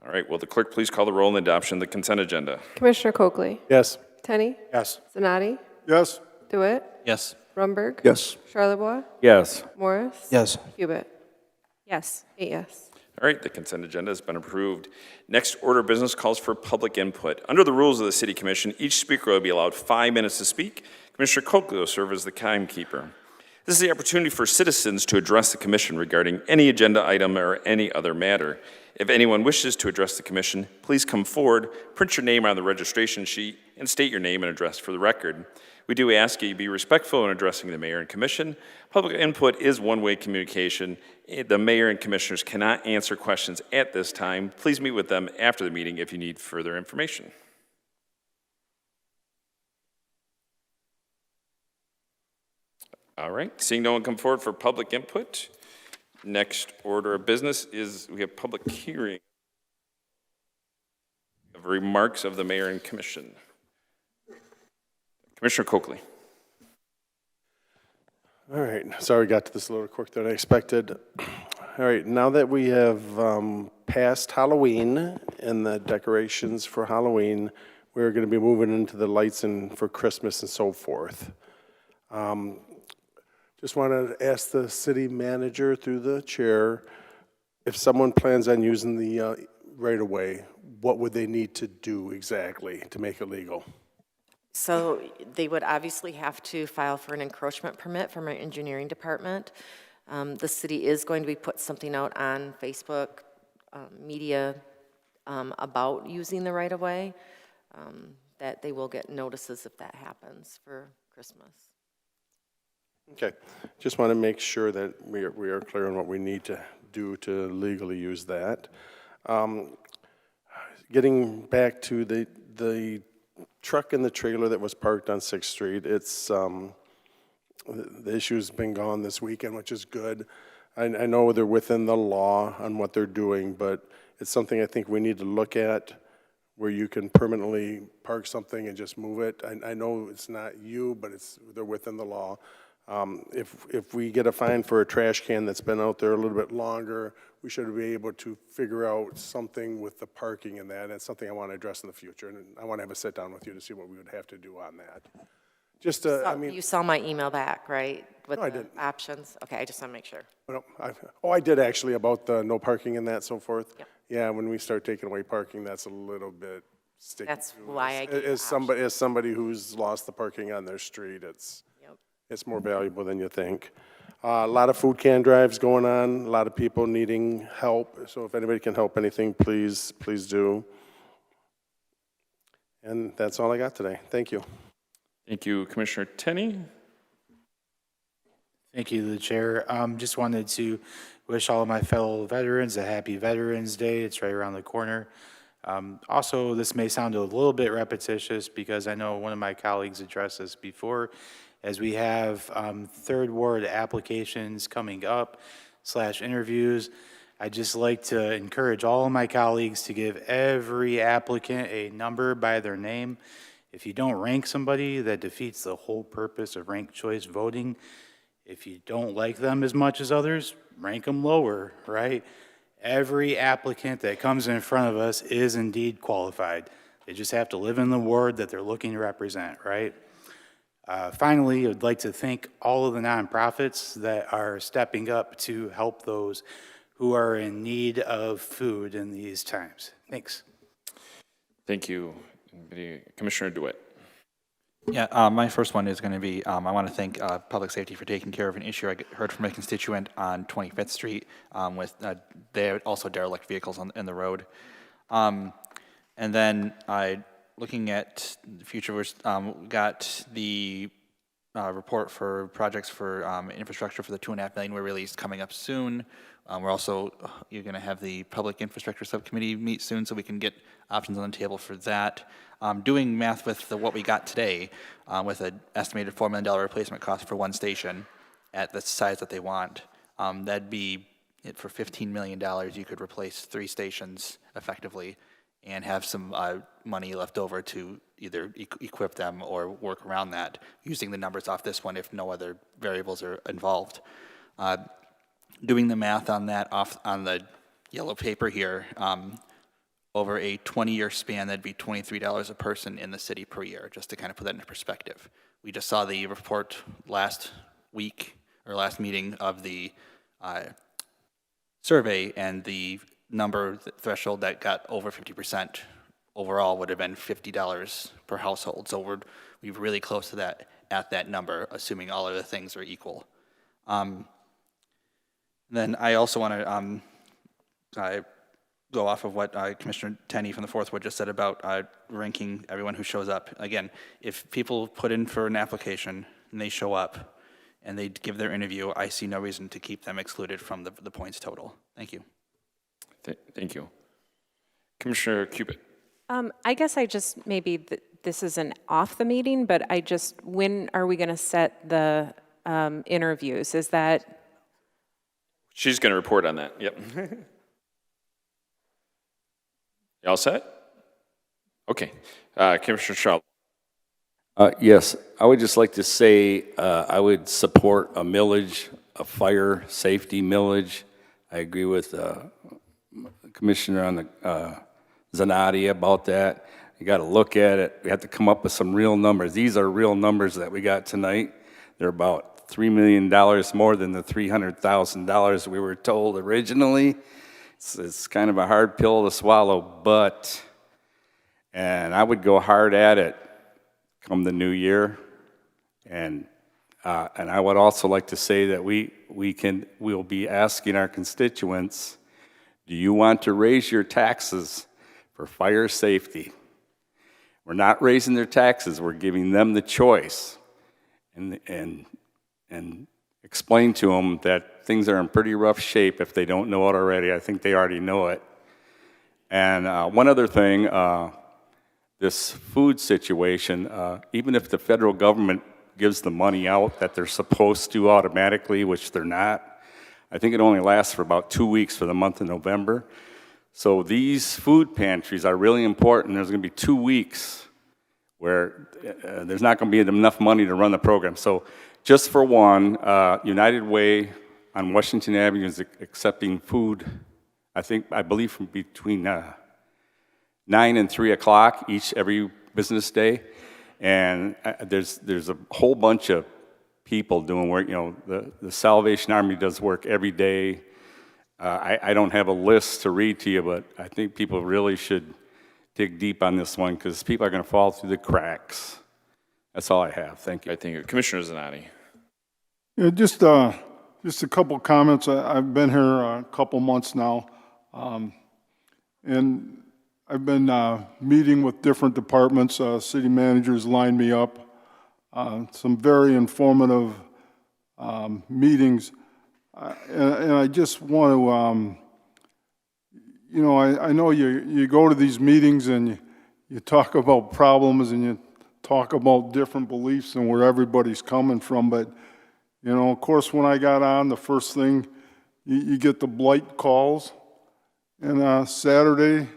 All right, will the clerk please call the roll on the adoption of the consent agenda? Commissioner Coakley, Yes. Tenney, Yes. Zanotti, Yes. DeWitt, Yes. Rumberg, Yes. Charlebois, Yes. Morris. Yes. Cubit. Yes. 8 yes. All right, the consent agenda has been approved. Next order of business calls for public input. Under the rules of the City Commission, each speaker will be allowed 5 minutes to speak. Commissioner Coakley will serve as the timekeeper. This is the opportunity for citizens to address the commission regarding any agenda item or any other matter. If anyone wishes to address the commission, please come forward, print your name on the registration sheet, and state your name and address for the record. We do ask you to be respectful in addressing the mayor and commission. Public input is one-way communication. The mayor and commissioners cannot answer questions at this time. Please meet with them after the meeting if you need further information. All right, seeing no one come forward for public input, next order of business is we have public hearing of remarks of the mayor and commission. Commissioner Coakley. All right, sorry we got to this a little quicker than I expected. All right, now that we have passed Halloween and the decorations for Halloween, we're going to be moving into the lights and for Christmas and so forth. Just want to ask the city manager through the chair, if someone plans on using the right-of-way, what would they need to do exactly to make it legal? So they would obviously have to file for an encroachment permit from our engineering department. The city is going to be put something out on Facebook, media, about using the right-of-way, that they will get notices if that happens for Christmas. Okay, just want to make sure that we are clear on what we need to do to legally use that. Getting back to the truck and the trailer that was parked on 6th Street, it's, the issue's been gone this weekend, which is good. I know they're within the law on what they're doing, but it's something I think we need to look at where you can permanently park something and just move it. I know it's not you, but they're within the law. If we get a fine for a trash can that's been out there a little bit longer, we should be able to figure out something with the parking and that. That's something I want to address in the future, and I want to have a sit down with you to see what we would have to do on that. Just, I mean, You saw my email back, right? With No, I the didn't. options? Okay, I just want to make sure. I did actually, about the no parking and that, so forth. Yep. Yeah, when we start taking away parking, that's a little bit sticky. That's to why I us. gave As somebody who's lost the parking on their street, Yep. it's more valuable than you think. A lot of food can drives going on, a lot of people needing help, so if anybody can help anything, please do. And that's all I got today. Thank you. Thank you, Commissioner Tenney. Thank you, the chair. Just wanted to wish all of my fellow veterans a happy Veterans Day. It's right around the corner. Also, this may sound a little bit repetitious because I know one of my colleagues addressed this before, as we have Third Ward applications coming up / interviews. I'd just like to encourage all of my colleagues to give every applicant a number by their name. If you don't rank somebody, that defeats the whole purpose of ranked choice voting. If you don't like them as much as others, rank them lower, right? Every applicant that comes in front of us is indeed qualified. They just have to live in the ward that they're looking to represent, right? Finally, I'd like to thank all of the nonprofits that are stepping up to help those who are in need of food in these times. Thanks. Thank you. Commissioner DeWitt. Yeah, my first one is going to be, I want to thank Public Safety for taking care of an issue I heard from a constituent on 25th Street with they also derelict vehicles in the road. And then looking at the future, we got the report for projects for infrastructure for the $2.5 million we released coming up soon. We're also, you're going to have the Public Infrastructure Subcommittee meet soon so we can get options on the table for that. Doing math with what we got today, with an estimated $4 million replacement cost for one station at the size that they want, that'd be it for $15 million. You could replace 3 stations effectively and have some money left over to either equip them or work around that using the numbers off this one if no other variables are involved. Doing the math on that on the yellow paper here, over a 20-year span, that'd be $23 a person in the city per year, just to kind of put that into perspective. We just saw the report last week, or last meeting of the survey, and the number, the threshold that got over 50% overall would have been $50 per household. So we're really close to that, at that number, assuming all other things are equal. Then I also want to go off of what Commissioner Tenney from the 4th Ward just said about ranking everyone who shows up. Again, if people put in for an application and they show up and they give their interview, I see no reason to keep them excluded from the points total. Thank you. Thank you. Commissioner Cubit. I guess I just, maybe this isn't off the meeting, but when are we going to set the interviews? Is that? She's going to report on that. Yep. You all set? Okay. Commissioner Shaw. Yes, I would just like to say I would support a millage, a fire safety millage. I agree with Commissioner on the Zanotti about that. You got to look at it. We have to come up with some real numbers. These are real numbers that we got tonight. They're about $3 million more than the $300,000 we were told originally. It's kind of a hard pill to swallow, and I would go hard at it come the new year. And I would also like to say that we'll be asking our constituents, do you want to raise your taxes for fire safety? We're not raising their taxes, we're giving them the choice. And explain to them that things are in pretty rough shape if they don't know it already. I think they already know it. And one other thing, this food situation, even if the federal government gives the money out that they're supposed to automatically, which they're not, I think it only lasts for about 2 weeks for the month of November. So these food pantries are really important. There's going to be 2 weeks where there's not going to be enough money to run the program. So just for one, United Way on Washington Avenue is accepting food, I believe from between 9 and 3 o'clock every business day. And there's a whole bunch of people doing work. You know, the Salvation Army does work every day. I don't have a list to read to you, but I think people really should dig deep on this one because people are going to fall through the cracks. That's all I have. Thank you. I think Commissioner Zanatti. Yeah, just a couple comments. I've been here a couple months now, and I've been meeting with different departments. City managers lined me up. Some very informative meetings. And I just want to, you know, I know you go to these meetings and you talk about problems and you talk about different beliefs and where everybody's coming from, but, you know, of course, when I got on, the first thing, you get the blight calls. And Saturday,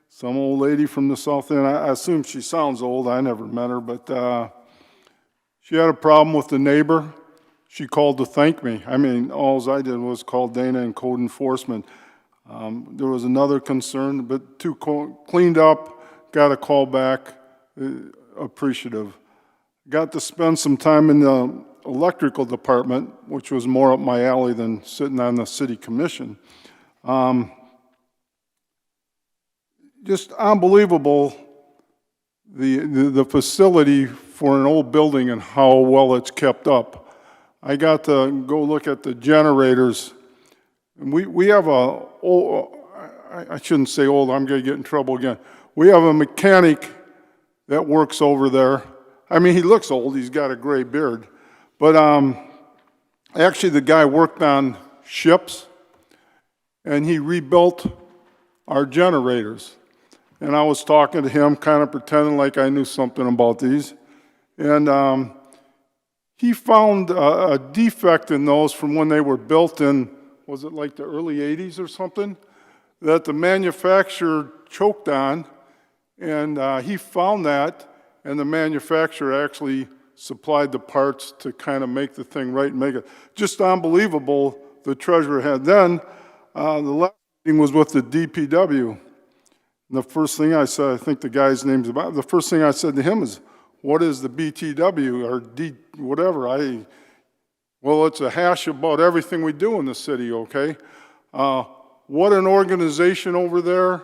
some old lady from the south end, I assume she sounds old, I never met her, but she had a problem with the neighbor. She called to thank me. I mean, all I did was call Dana and code enforcement. There was another concern, but two cleaned up, got a call back, appreciative. Got to spend some time in the electrical department, which was more up my alley than sitting on the city commission. Just unbelievable, the facility for an old building and how well it's kept up. I got to go look at the generators. And we have I shouldn't say old, I'm going to get in trouble again. We have a mechanic that works over there. I mean, he looks old, he's got a gray beard. But actually the guy worked on ships and he rebuilt our generators. And I was talking to him, kind of pretending like I knew something about these. And he found a defect in those from when they were built in, was it like the early 80s or something, that the manufacturer choked on. And he found that, and the manufacturer actually supplied the parts to kind of make the thing right and make it just unbelievable. The treasurer had. Then the last meeting was with the DPW. And the first thing I said, I think the guy's name's about, the first thing I said to him is, what is the BTW or D, whatever? Well, it's a hash about everything we do in the city, okay? What an organization over there.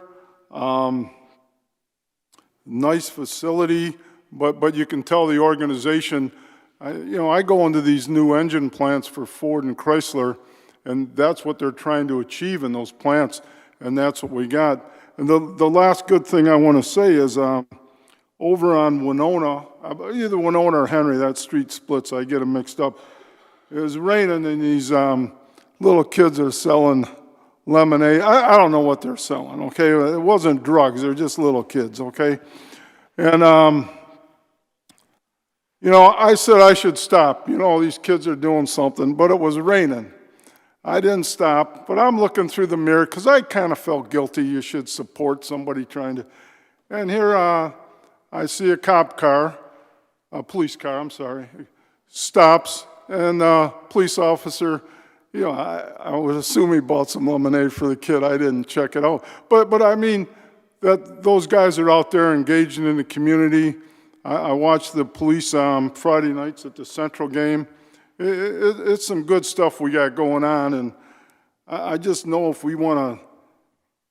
Nice facility, but you can tell the organization, I go into these new engine plants for Ford and Chrysler, and that's what they're trying to achieve in those plants, and that's what we got. And the last good thing I want to say is over on Winona, either Winona or Henry, that street splits, I get them mixed up. It was raining and these little kids are selling lemonade. I don't know what they're selling, okay? It wasn't drugs, they're just little kids, okay? And, I said I should stop. These kids are doing something, but it was raining. I didn't stop, but I'm looking through the mirror because I kind of felt guilty. You should support somebody trying to. And here I see a cop car, a police car, I'm sorry, stops, and police officer, I would assume he bought some lemonade for the kid. I didn't check it out. But I mean, that those guys are out there engaging in the community. I watched the police Friday nights at the Central game. It's some good stuff we got going on, and I just know if we want to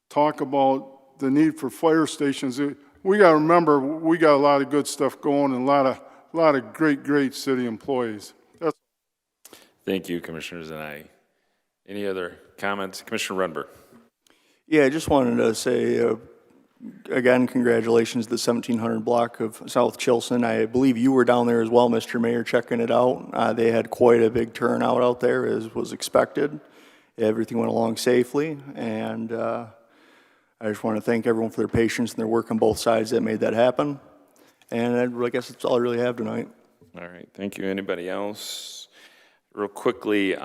talk about the need for fire stations, we got to remember we got a lot of good stuff going and a lot of great city employees. Thank you, Commissioner Zanatti. Any other comments? Commissioner Rundberg. Yeah, I just wanted to say, again, congratulations to the 1700 block of South Chilson. I believe you were down there as well, Mr. Mayor, checking it out. They had quite a big turnout out there, as was expected. Everything went along safely, and I just want to thank everyone for their patience and their work on both sides that made that happen. And I guess that's all I really have tonight. All right, thank you. Anybody else? Real quickly,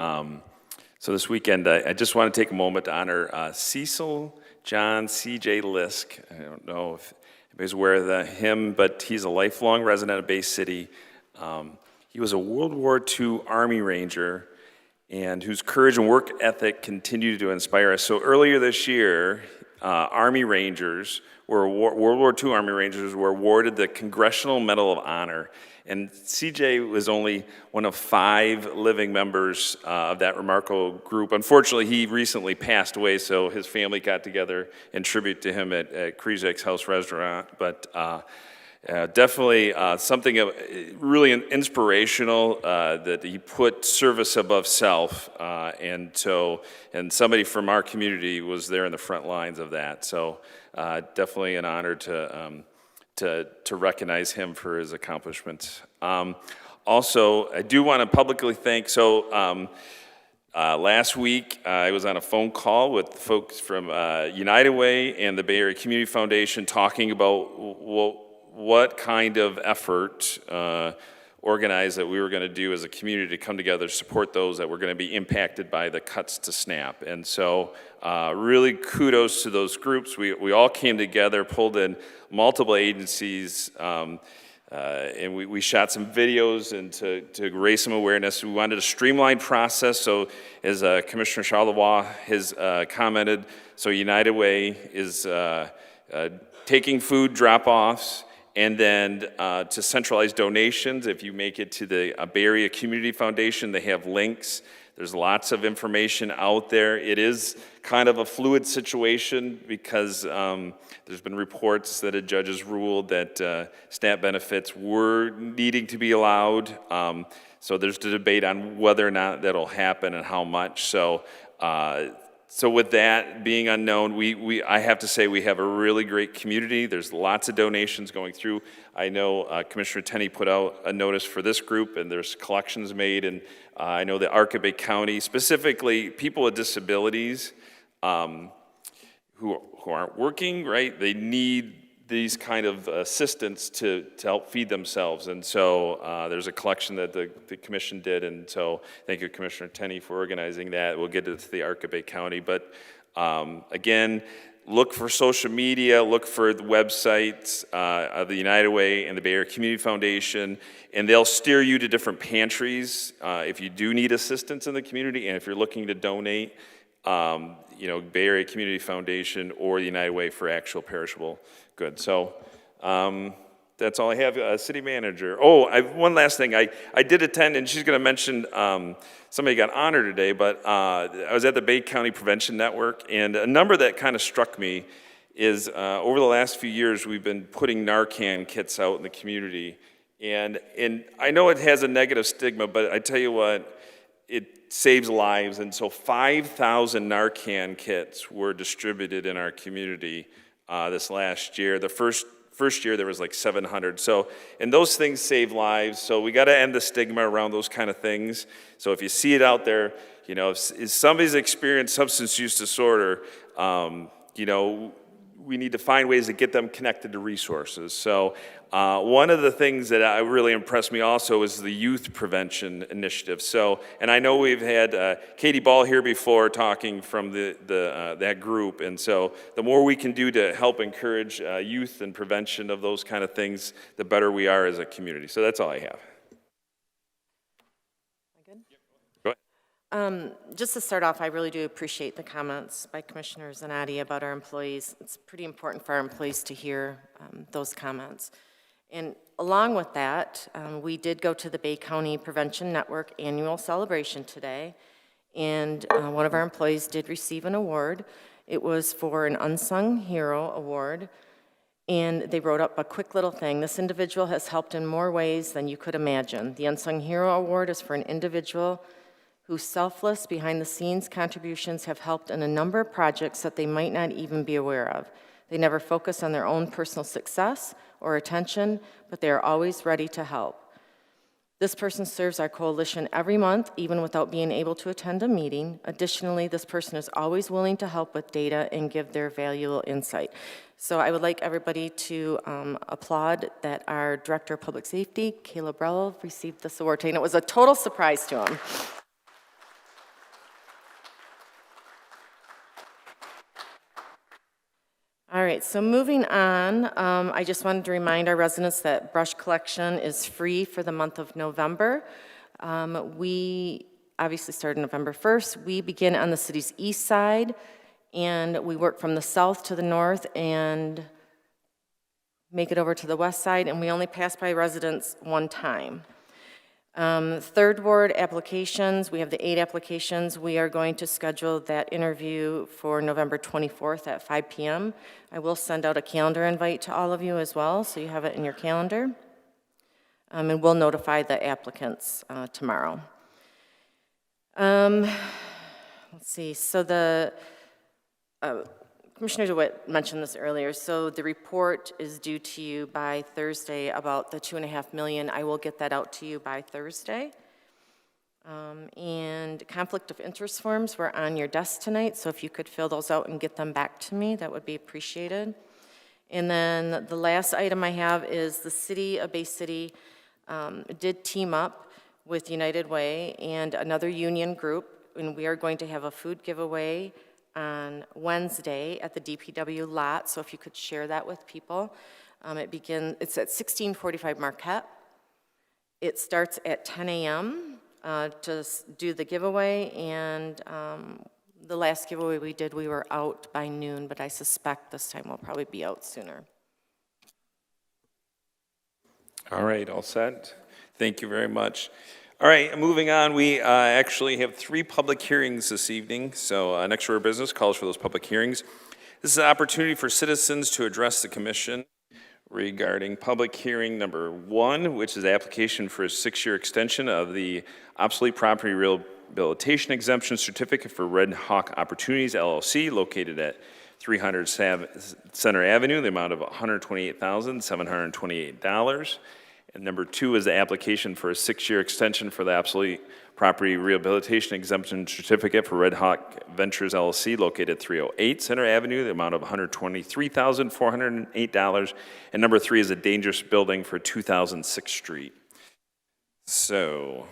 so this weekend, I just want to take a moment to honor Cecil John C.J. Lisk. I don't know if anybody's aware of him, but he's a lifelong resident of Bay City. He was a World War II Army Ranger, and whose courage and work ethic continue to inspire us. So earlier this year, Army Rangers, World War II Army Rangers were awarded the Congressional Medal of Honor. And CJ was only one of 5 living members of that remarkable group. Unfortunately, he recently passed away, so his family got together in tribute to him at Krizek's House Restaurant. But definitely something really inspirational that he put service above self, and somebody from our community was there in the front lines of that. So definitely an honor to recognize him for his accomplishments. Also, I do want to publicly thank. Last week, I was on a phone call with folks from United Way and the Bay Area Community Foundation talking about what kind of effort organized that we were going to do as a community to come together to support those that were going to be impacted by the cuts to SNAP. And so really kudos to those groups. We all came together, pulled in multiple agencies, and we shot some videos and to raise some awareness. We wanted a streamlined process, so as Commissioner Charlevoix has commented, so United Way is taking food drop-offs, and then to centralize donations. If you make it to the Bay Area Community Foundation, they have links. There's lots of information out there. It is kind of a fluid situation because there's been reports that a judge has ruled that SNAP benefits were needing to be allowed. So there's the debate on whether or not that'll happen and how much. So with that being unknown, I have to say we have a really great community. There's lots of donations going through. I know Commissioner Tenney put out a notice for this group, and there's collections made. And I know that Arcabay County, specifically people with disabilities who aren't working, right? They need these kind of assistance to help feed themselves. And so there's a collection that the commission did, and so thank you, Commissioner Tenney, for organizing that. We'll get it to the Arcabay County. But again, look for social media, look for the websites of the United Way and the Bay Area Community Foundation, and they'll steer you to different pantries if you do need assistance in the community, and if you're looking to donate, Bay Area Community Foundation or the United Way for actual perishable goods. So that's all I have. City manager. Oh, one last thing. I did attend, and she's going to mention somebody got honored today, but I was at the Bay County Prevention Network, and a number that kind of struck me is over the last few years, we've been putting Narcan kits out in the community. And I know it has a negative stigma, but I tell you what, it saves lives. And so 5,000 Narcan kits were distributed in our community this last year. The first year there was like 700. So, and those things save lives. So we got to end the stigma around those kind of things. So if you see it out there, if somebody's experienced substance use disorder, we need to find ways to get them connected to resources. So one of the things that really impressed me also is the youth prevention initiative. So, and I know we've had Katie Ball here before talking from that group. And so the more we can do to help encourage youth and prevention of those kind of things, the better we are as a community. So that's all I have. Just to start off, I really do appreciate the comments by Commissioner Zanotti about our employees. It's pretty important for our employees to hear those comments. And along with that, we did go to the Bay County Prevention Network annual celebration today, and one of our employees did receive an award. It was for an Unsung Hero Award, and they wrote up a quick little thing. This individual has helped in more ways than you could imagine. The Unsung Hero Award is for an individual whose selfless, behind-the-scenes contributions have helped in a number of projects that they might not even be aware of. They never focus on their own personal success or attention, but they are always ready to help. This person serves our coalition every month, even without being able to attend a meeting. Additionally, this person is always willing to help with data and give their valuable insight. So I would like everybody to applaud that our Director of Public Safety, Caleb Brell, received this award today, and it was a total surprise to him. All right, so moving on, I just wanted to remind our residents that brush collection is free for the month of November. We obviously started November 1st. We begin on the city's east side and we work from the south to the north and make it over to the west side, and we only pass by residents one time. Third ward applications, we have the 8 applications. We are going to schedule that interview for November 24th at 5 p.m. I will send out a calendar invite to all of you as well, so you have it in your calendar. And we'll notify the applicants tomorrow. Let's see, so the, Commissioner DeWitt mentioned this earlier, so the report is due to you by Thursday about the $2.5 million. I will get that out to you by Thursday. And conflict of interest forms were on your desk tonight, so if you could fill those out and get them back to me, that would be appreciated. And then the last item I have is the city of Bay City did team up with United Way and another union group, and we are going to have a food giveaway on Wednesday at the DPW lot, so if you could share that with people. It's at 1645 Marquette. It starts at 10 a.m. To do the giveaway, and the last giveaway we did, we were out by noon, but I suspect this time we'll probably be out sooner. All right, all set. Thank you very much. All right, moving on, we actually have 3 public hearings this evening. So next order of business calls for those public hearings. This is an opportunity for citizens to address the commission regarding public hearing number 1, which is the application for a 6-year extension of the obsolete property rehabilitation exemption certificate for Red Hawk Opportunities LLC, located at 300 Center Avenue, the amount of $128,728. And number 2 is the application for a 6-year extension for the obsolete property rehabilitation exemption certificate for Red Hawk Ventures LLC, located at 308 Center Avenue, the amount of $123,408. And number 3 is a dangerous building for 2006th Street. So,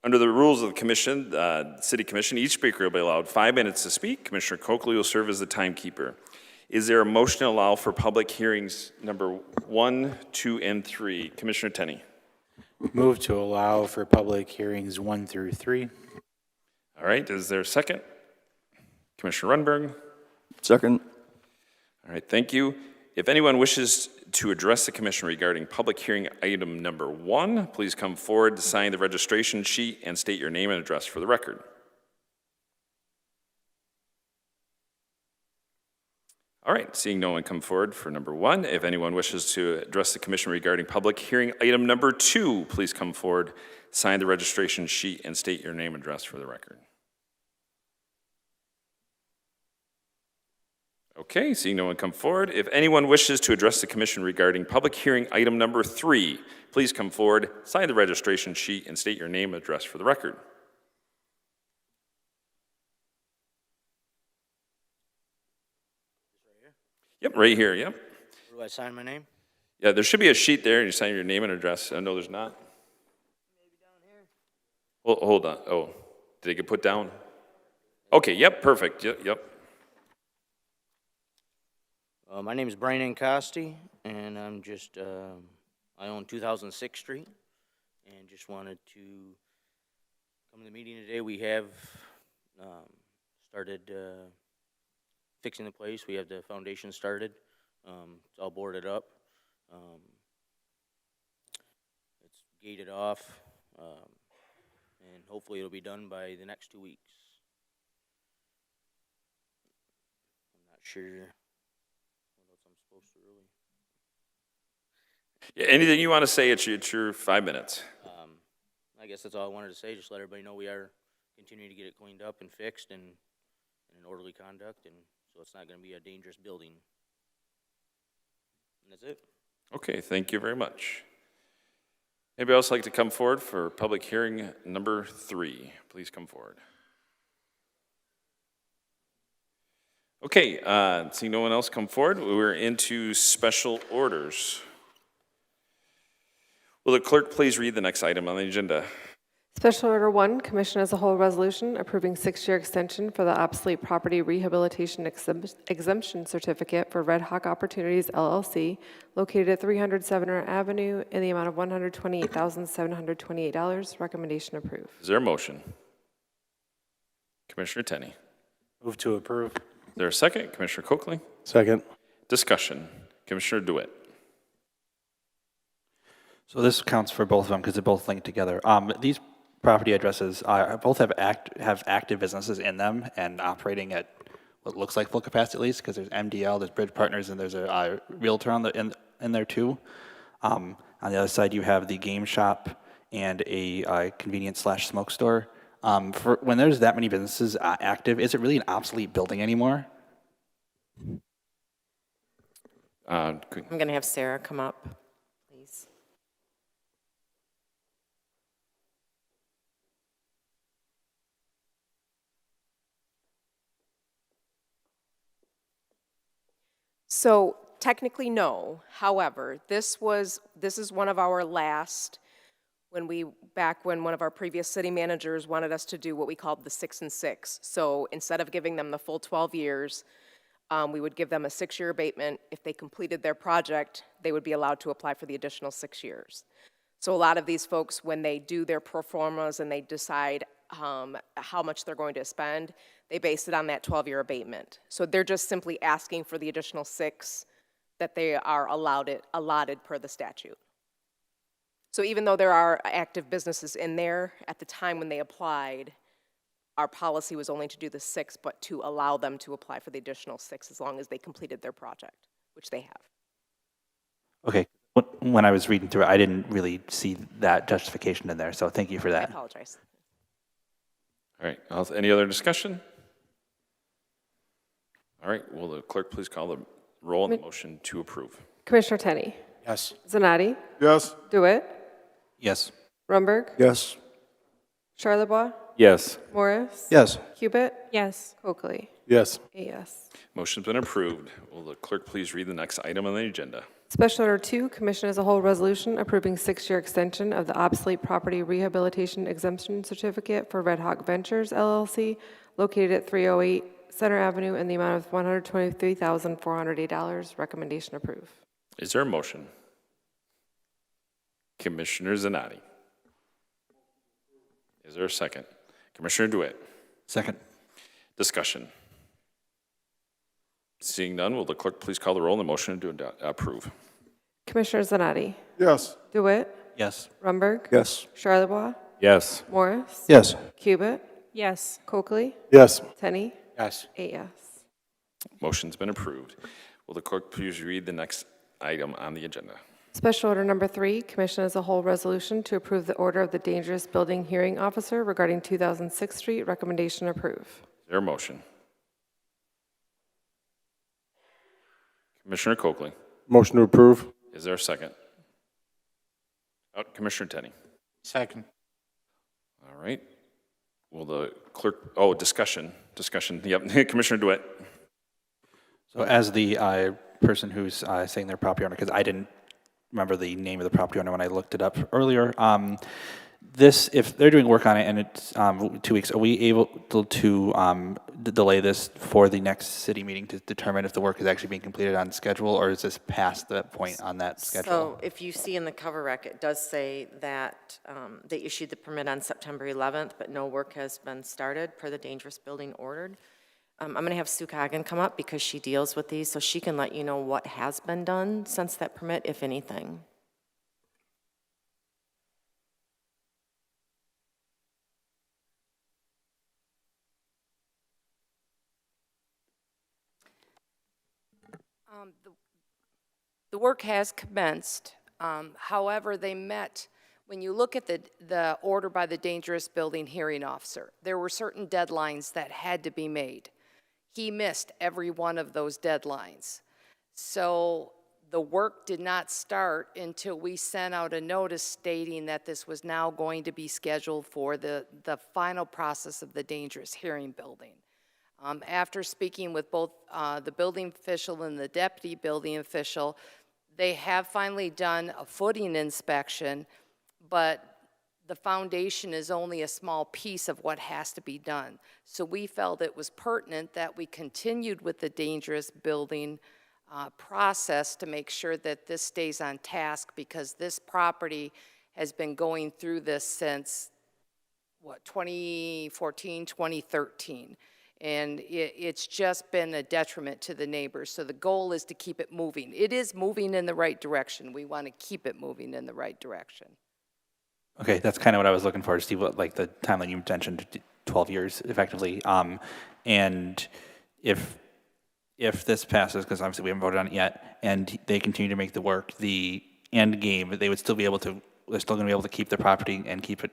under the rules of the commission, City Commission, each speaker will be allowed 5 minutes to speak. Commissioner Coakley will serve as the timekeeper. Is there a motion to allow for public hearings number 1, 2, and 3? Commissioner Tenney. Move to allow for public hearings 1 through 3. All right, is there a second? Commissioner Rundberg. Second. All right, thank you. If anyone wishes to address the commission regarding public hearing item number 1, please come forward to sign the registration sheet and state your name and address for the record. All right, seeing no one come forward for number 1, if anyone wishes to address the commission regarding public hearing item number 2, please come forward, sign the registration sheet, and state your name and address for the record. Okay, seeing no one come forward, if anyone wishes to address the commission regarding public hearing item number 3, please come forward, sign the registration sheet, and state your name and address for the record. Yep, right here, yep. Where do I sign my name? Yeah, there should be a sheet there, and you sign your name and address. No, there's not. Maybe down here. Well, hold on. Oh, did it get put down? Okay, yep, perfect. Yep. My name is Brian Ancosti, and I'm just, I own 2006th Street, and just wanted to come to the meeting today. We have started fixing the place. We have the foundation started. It's all boarded up. It's gated off, and hopefully it'll be done by the next 2 weeks. I'm not sure what else I'm supposed to really. Yeah, anything you want to say, it's your 5 minutes. I guess that's all I wanted to say. Just let everybody know we are continuing to get it cleaned up and fixed and in an orderly conduct, and so it's not going to be a dangerous building. And that's it. Okay, thank you very much. Anybody else like to come forward for public hearing number 3? Please come forward. Okay, seeing no one else come forward, we're into special orders. Will the clerk please read the next item on the agenda? Special Order 1, Commission as a Whole Resolution approving 6-year extension for the obsolete property rehabilitation exemption certificate for Red Hawk Opportunities LLC, located at 300 Center Avenue, in the amount of $128,728. Recommendation approved. Is there a motion? Commissioner Tenney. Move to approve. there a second? Commissioner Coakley? Second. Discussion. Commissioner DeWitt. So this counts for both of them because they're both linked together. These property addresses both have active businesses in them and operating at what looks like full capacity at least, because there's MDL, there's Bridge Partners, and there's a realtor in there too. On the other side, you have the game shop and a convenience/smoke store. When there's that many businesses active, is it really an obsolete building anymore? I'm going to have Sarah come up, please. So technically, no. However, this is one of our last, back when one of our previous city managers wanted us to do what we called the 6 and 6. So instead of giving them the full 12 years, we would give them a 6-year abatement. If they completed their project, they would be allowed to apply for the additional 6 years. So a lot of these folks, when they do their pro formas and they decide how much they're going to spend, they base it on that 12-year abatement. So they're just simply asking for the additional 6 that they are allotted per the statute. So even though there are active businesses in there, at the time when they applied, our policy was only to do the 6, but to allow them to apply for the additional 6 as long as they completed their project, which they have. Okay. When I was reading through it, I didn't really see that justification in there, so thank you for I that. apologize. All right, any other discussion? All right, will the clerk please call the roll on the motion to approve? Commissioner Tenney. Yes. Zanotti. Yes. DeWitt. Yes. Rumberg. Yes. Charlebois. Yes. Morris. Yes. Cubit. Yes. Coakley. Yes. 8 yes. Motion's been approved. Will the clerk please read the next item on the agenda? Special Order 2, Commission as a whole resolution approving 6-year extension of the obsolete property rehabilitation exemption certificate for Red Hawk Ventures LLC located at 308 Center Avenue in the amount of $123,408. Recommendation approved. Is there a motion? Commissioner Zanotti. Is there a second? Commissioner DeWitt. Second. Discussion. Seeing none, will the clerk please call the roll on the motion to approve? Commissioner Zanotti. Yes. DeWitt. Yes. Rumberg. Yes. Charlebois. Yes. Morris. Yes. Cubit. Yes. Coakley. Yes. Tenney. Yes. 8 yes. Motion's been approved. Will the clerk please read the next item on the agenda? Special Order Number 3, Commission as a whole resolution to approve the order of the dangerous building hearing officer regarding 2006th Street. Recommendation approved. Is there a motion? Commissioner Coakley. Motion to approve. Is there a second? Commissioner Tenney. Second. All right. Will the clerk, discussion. Yep, Commissioner DeWitt. So as the person who's saying their property owner, because I didn't remember the name of the property owner when I looked it up earlier, if they're doing work on it and it's 2 weeks, are we able to delay this for the next city meeting to determine if the work is actually being completed on schedule, or is this past that point on that schedule? So if you see in the cover rec, it does say that they issued the permit on September 11th, but no work has been started per the dangerous building ordered. I'm going to have Sue Coggin come up because she deals with these, so she can let you know what has been done since that permit, if anything. The work has commenced. However, they met, when you look at the order by the dangerous building hearing officer, there were certain deadlines that had to be made. He missed every one of those deadlines. So the work did not start until we sent out a notice stating that this was now going to be scheduled for the final process of the dangerous hearing building. After speaking with both the building official and the deputy building official, they have finally done a footing inspection, but the foundation is only a small piece of what has to be done. So we felt it was pertinent that we continued with the dangerous building process to make sure that this stays on task, because this property has been going through this since, 2014, 2013. And it's just been a detriment to the neighbors. So the goal is to keep it moving. It is moving in the right direction. We want to keep it moving in the right direction. Okay, that's kind of what I was looking for, Steve, like the timeline you mentioned, 12 years effectively. And if this passes, because obviously we haven't voted on it yet, and they continue to make the work, the end game, they would still be able to, they're still going to be able to keep the property and keep it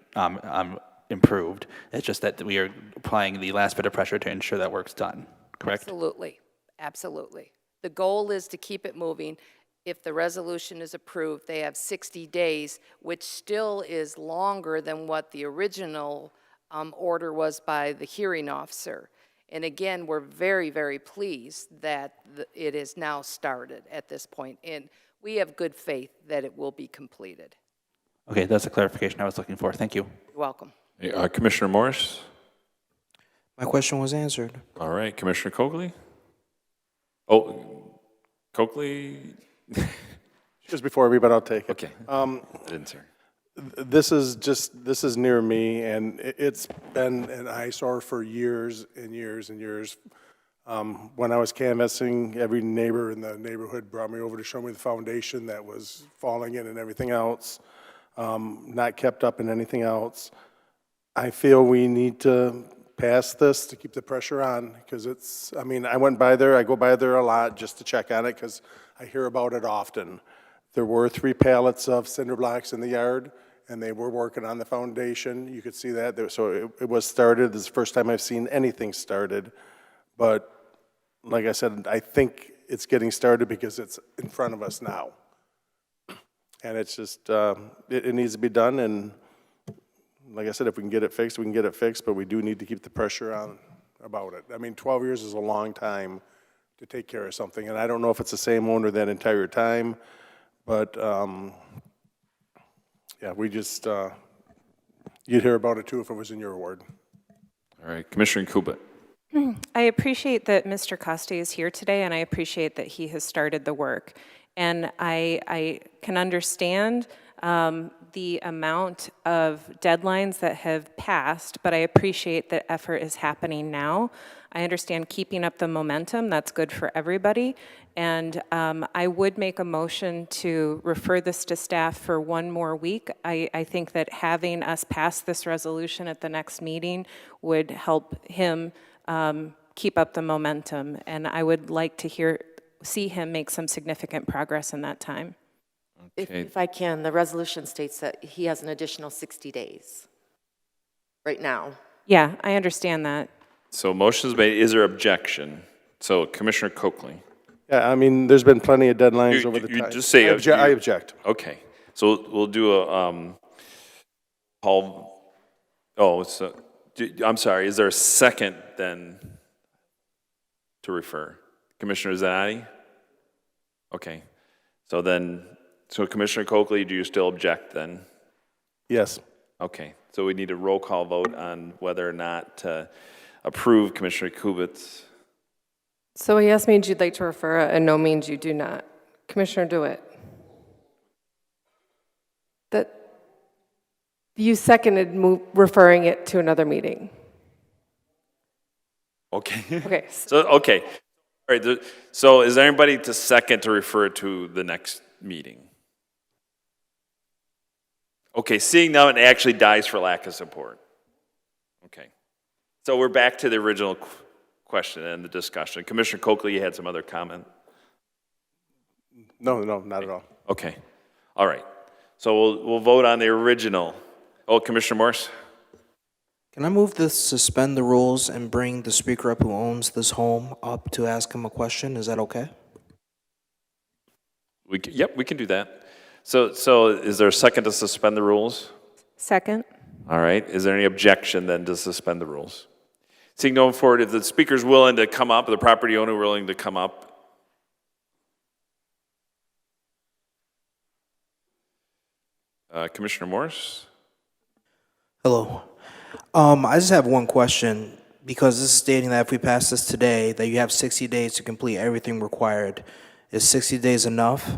improved. It's just that we are applying the last bit of pressure to ensure that work's done, correct? Absolutely, absolutely. The goal is to keep it moving. If the resolution is approved, they have 60 days, which still is longer than what the original order was by the hearing officer. And again, we're very, very pleased that it is now started at this point, and we have good faith that it will be completed. Okay, that's the clarification I was looking for. Thank you. You're welcome. Hey, Commissioner Morris? My question was answered. All right, Commissioner Coakley? Oh, Coakley? Just before everybody, I'll take it. Okay. I didn't, sir. This is near me, and it's been an eyesore for years and years and years. When I was canvassing, every neighbor in the neighborhood brought me over to show me the foundation that was falling in and everything else, not kept up in anything else. I feel we need to pass this to keep the pressure on, because it's, I mean, I go by there a lot just to check on it, because I hear about it often. There were 3 pallets of cinder blocks in the yard, and they were working on the foundation. You could see that. So it was started. This is the first time I've seen anything started. But like I said, I think it's getting started because it's in front of us now. And it's just, it needs to be done. And like I said, if we can get it fixed, we can get it fixed. But we do need to keep the pressure on about it. I mean, 12 years is a long time to take care of something. And I don't know if it's the same owner that entire time. But, yeah, we just, you'd hear about it too if it was in your ward. All right, Commissioner Kubit. I appreciate that Mr. Costi is here today, and I appreciate that he has started the work. And I can understand the amount of deadlines that have passed, but I appreciate that effort is happening now. I understand keeping up the momentum, that's good for everybody. And I would make a motion to refer this to staff for 1 more week. I think that having us pass this resolution at the next meeting would help him keep up the momentum. And I would like to see him make some significant progress in that time. If I can, the resolution states that he has an additional 60 days right now. Yeah, I understand that. So motion's made. Is there objection? So Commissioner Coakley. Yeah, I mean, there's been plenty of deadlines over the You time. just say I object. Okay. So we'll do a I'm sorry. Is there a second then to refer? Commissioner Zanotti? Okay. So Commissioner Coakley, do you still object then? Yes. Okay. So we need a roll call vote on whether or not to approve Commissioner Kubit's. So a yes means you'd like to refer, a no means you do not. Commissioner DeWitt. That you seconded referring it to another meeting. Okay. Okay. Okay. All right. So is there anybody to second to refer to the next meeting? Okay. Seeing now it actually dies for lack of support. Okay. So we're back to the original question and the discussion. Commissioner Coakley, you had some other comment? No, not at all. Okay. All right. So we'll vote on the original. Oh, Commissioner Morse? Can I move this, suspend the rules, and bring the speaker up who owns this home up to ask him a question? Is that okay? Yep, we can do that. So is there a second to suspend the rules? Second. All right. Is there any objection then to suspend the rules? Seeing no one forward, if the speaker's willing to come up, the property owner willing to come up. Commissioner Morris? Hello. I just have one question, because this is stating that if we pass this today, that you have 60 days to complete everything required. Is 60 days enough?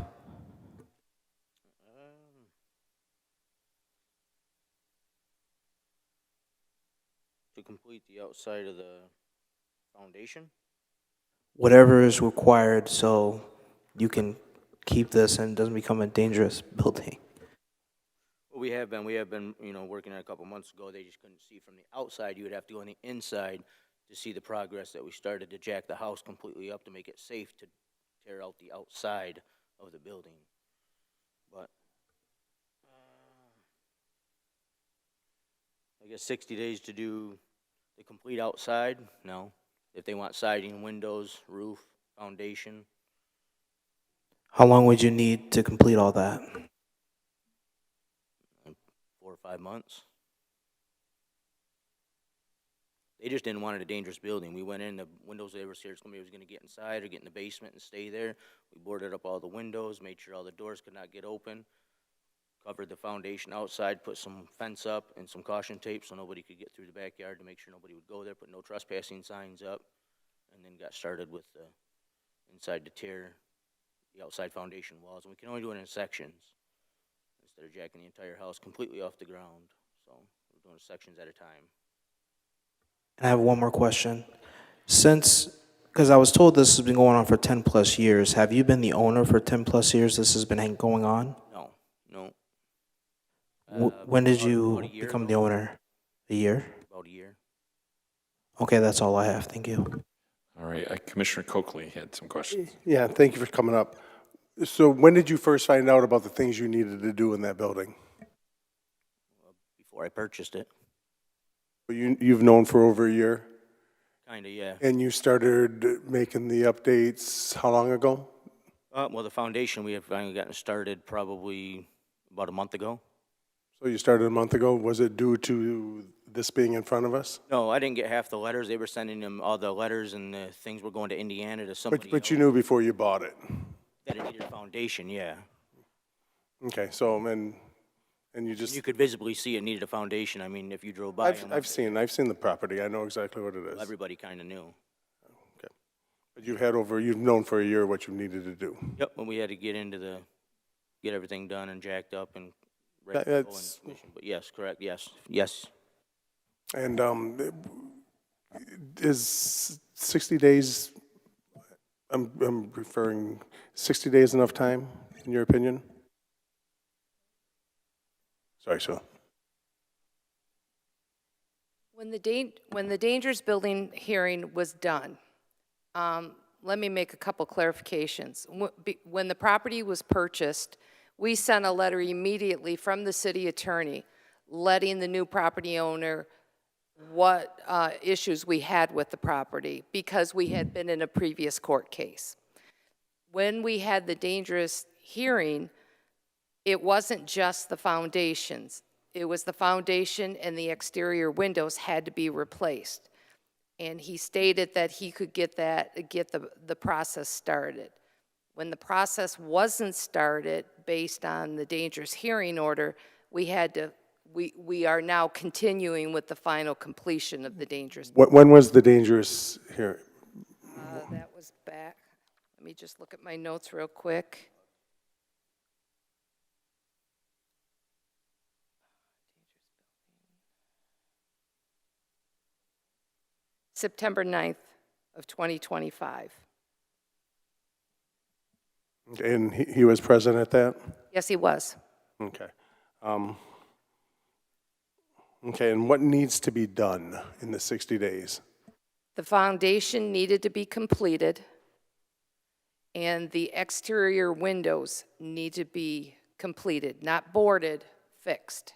To complete the outside of the foundation. Whatever is required so you can keep this and it doesn't become a dangerous building. Well, we have been, you know, working on it a couple months ago. They just couldn't see from the outside. You would have to go on the inside to see the progress that we started to jack the house completely up to make it safe to tear out the outside of the building. But I guess 60 days to do the complete outside? No. If they want siding, windows, roof, foundation, How long would you need to complete all that? 4 or 5 months. They just didn't want it a dangerous building. We went in, the windows, they were scared somebody was gonna get inside or get in the basement and stay there. We boarded up all the windows, made sure all the doors could not get open, covered the foundation outside, put some fence up and some caution tape so nobody could get through the backyard to make sure nobody would go there, put no trespassing signs up, and then got started with the inside to tear the outside foundation walls. And we can only do it in sections instead of jacking the entire house completely off the ground. So we're doing sections at a time. And I have one more question. Because I was told this has been going on for 10 plus years, have you been the owner for 10 plus years this has been going on? No, no. When did about you a year become ago. the owner? A year? About a year. Okay, that's all I have. Thank you. All right, Commissioner Coakley had some questions. Yeah, thank you for coming up. So when did you first find out about the things you needed to do in that building? Before I purchased it. You've known for over a year? Kinda, yeah. And you started making the updates how long ago? Well, the foundation, we have finally gotten started probably about a month ago. So you started a month ago. Was it due to this being in front of us? No, I didn't get half the letters. They were sending them all the letters and the things were going to Indiana to somebody But you else knew before you bought it? that it needed a foundation, yeah. Okay, so, and you just, You could visibly see it needed a foundation. I mean, if you drove by, I've seen the property. I know exactly what it is. everybody kinda knew. Okay. But you've known for a year what you needed to do. Yep, when we had to get everything done and jacked up and ready to go That's- and but yes, correct, yes. And is 60 days, I'm referring, 60 days enough time, in your opinion? Sorry, Sue. When the dangerous building hearing was done, let me make a couple clarifications. When the property was purchased, we sent a letter immediately from the city attorney letting the new property owner what issues we had with the property because we had been in a previous court case. When we had the dangerous hearing, it wasn't just the foundations. It was the foundation and the exterior windows had to be replaced. And he stated that he could get the process started. When the process wasn't started based on the dangerous hearing order, we are now continuing with the final completion of the dangerous. When was the dangerous hearing? That was back, let me just look at my notes real quick. September 9th of 2025. And he was present at that? Yes, he was. Okay. Okay, and what needs to be done in the 60 days? The foundation needed to be completed, and the exterior windows need to be completed, not boarded, fixed.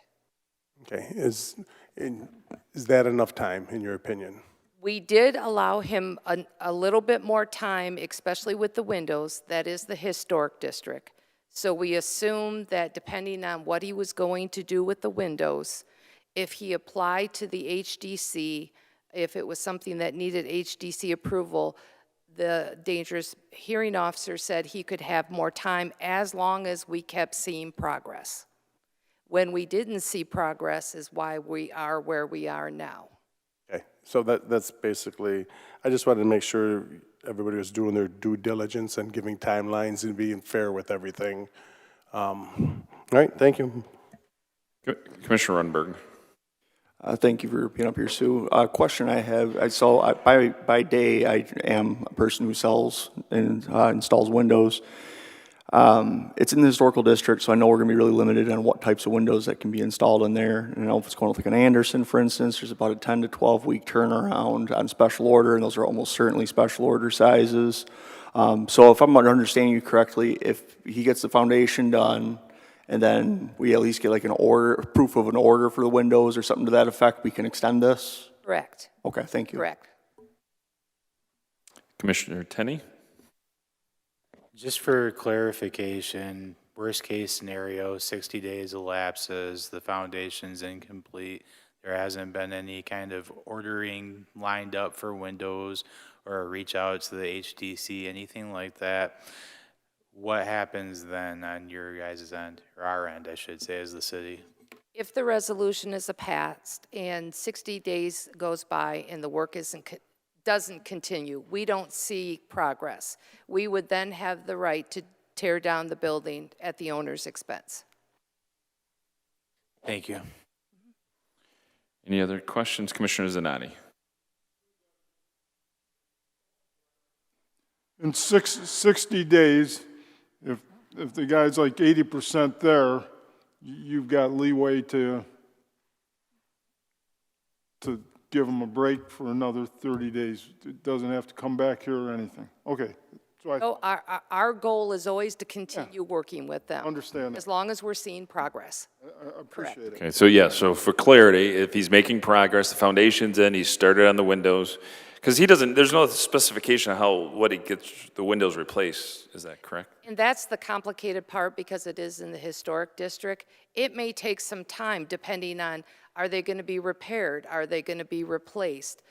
Okay, is that enough time, in your opinion? We did allow him a little bit more time, especially with the windows. That is the historic district. So we assumed that depending on what he was going to do with the windows, if he applied to the HDC, if it was something that needed HDC approval, the dangerous hearing officer said he could have more time as long as we kept seeing progress. When we didn't see progress is why we are where we are now. Okay, so that's basically, I just wanted to make sure everybody was doing their due diligence and giving timelines and being fair with everything. All right, thank you. Commissioner Rundberg. Thank you for being up here, Sue. Question I have, by day, I am a person who sells and installs windows. It's in the historical district, so I know we're gonna be really limited on what types of windows that can be installed in there. And I know if it's going with like an Anderson, for instance, there's about a 10 to 12 week turnaround on special order, and those are almost certainly special order sizes. So if I'm understanding you correctly, if he gets the foundation done, and then we at least get like an order, proof of an order for the windows or something to that effect, we can extend this? Correct, Okay, thank you. correct. Commissioner Tenney? Just for clarification, worst case scenario, 60 days elapses, the foundation's incomplete. There hasn't been any kind of ordering lined up for windows or a reach out to the HDC, anything like that. What happens then on your guys' end, or our end, I should say, as the city? If the resolution is passed and 60 days goes by and the work doesn't continue, we don't see progress, we would then have the right to tear down the building at the owner's expense. Thank you. Any other questions? Commissioner Zanotti? In 60 days, if the guy's like 80% there, you've got leeway to give him a break for another 30 days. It doesn't have to come back here or anything. Okay. So our goal is always to continue working with them. Understand that. As long as we're seeing progress. I appreciate it. Okay, so yeah, so for clarity, if he's making progress, the foundation's in, he's started on the windows, because there's no specification of what he gets the windows replaced, is that correct? And that's the complicated part because it is in the historic district. It may take some time depending on, are they going to be repaired? Are they going to be replaced?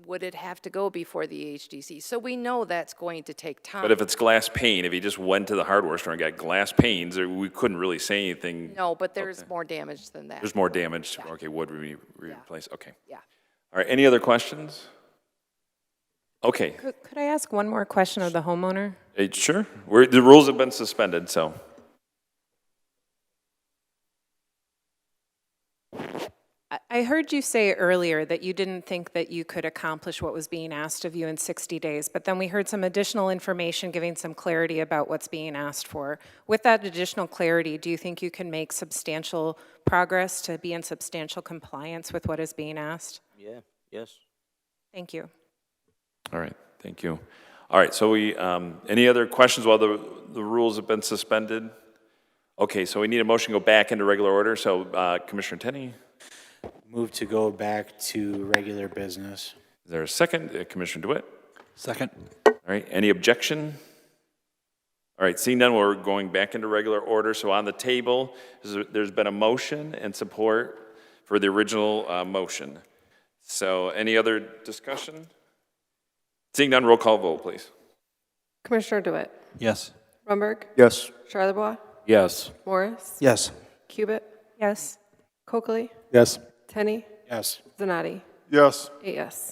Would it have to go before the HDC? So we know that's going to take time. But if it's glass pane, if he just went to the hardware store and got glass panes, we couldn't really say anything. No, but there's more damage than that. There's more damage. Okay, would we replace? Okay. Yeah. All right, any other questions? Okay, Could I ask one more question of the homeowner? sure. The rules have been suspended, so. I heard you say earlier that you didn't think that you could accomplish what was being asked of you in 60 days, but then we heard some additional information giving some clarity about what's being asked for. With that additional clarity, do you think you can make substantial progress to be in substantial compliance with what is being asked? Yeah, yes. Thank you. All right, thank you. All right, so any other questions while the rules have been suspended? Okay, so we need a motion to go back into regular order. So Commissioner Tenney? Move to go back to regular business. Is there a second? Commissioner DeWitt? Second. All right, any objection? All right, seeing none, we're going back into regular order. So on the table, there's been a motion and support for the original motion. So any other discussion? Seeing none, roll call vote, please. Commissioner DeWitt? Yes. Rumberg? Yes. Charlebois? Yes. Morris? Yes. Cubit? Yes. Coakley? Yes. Tenney? Yes. Zanotti? Yes. 8 yes.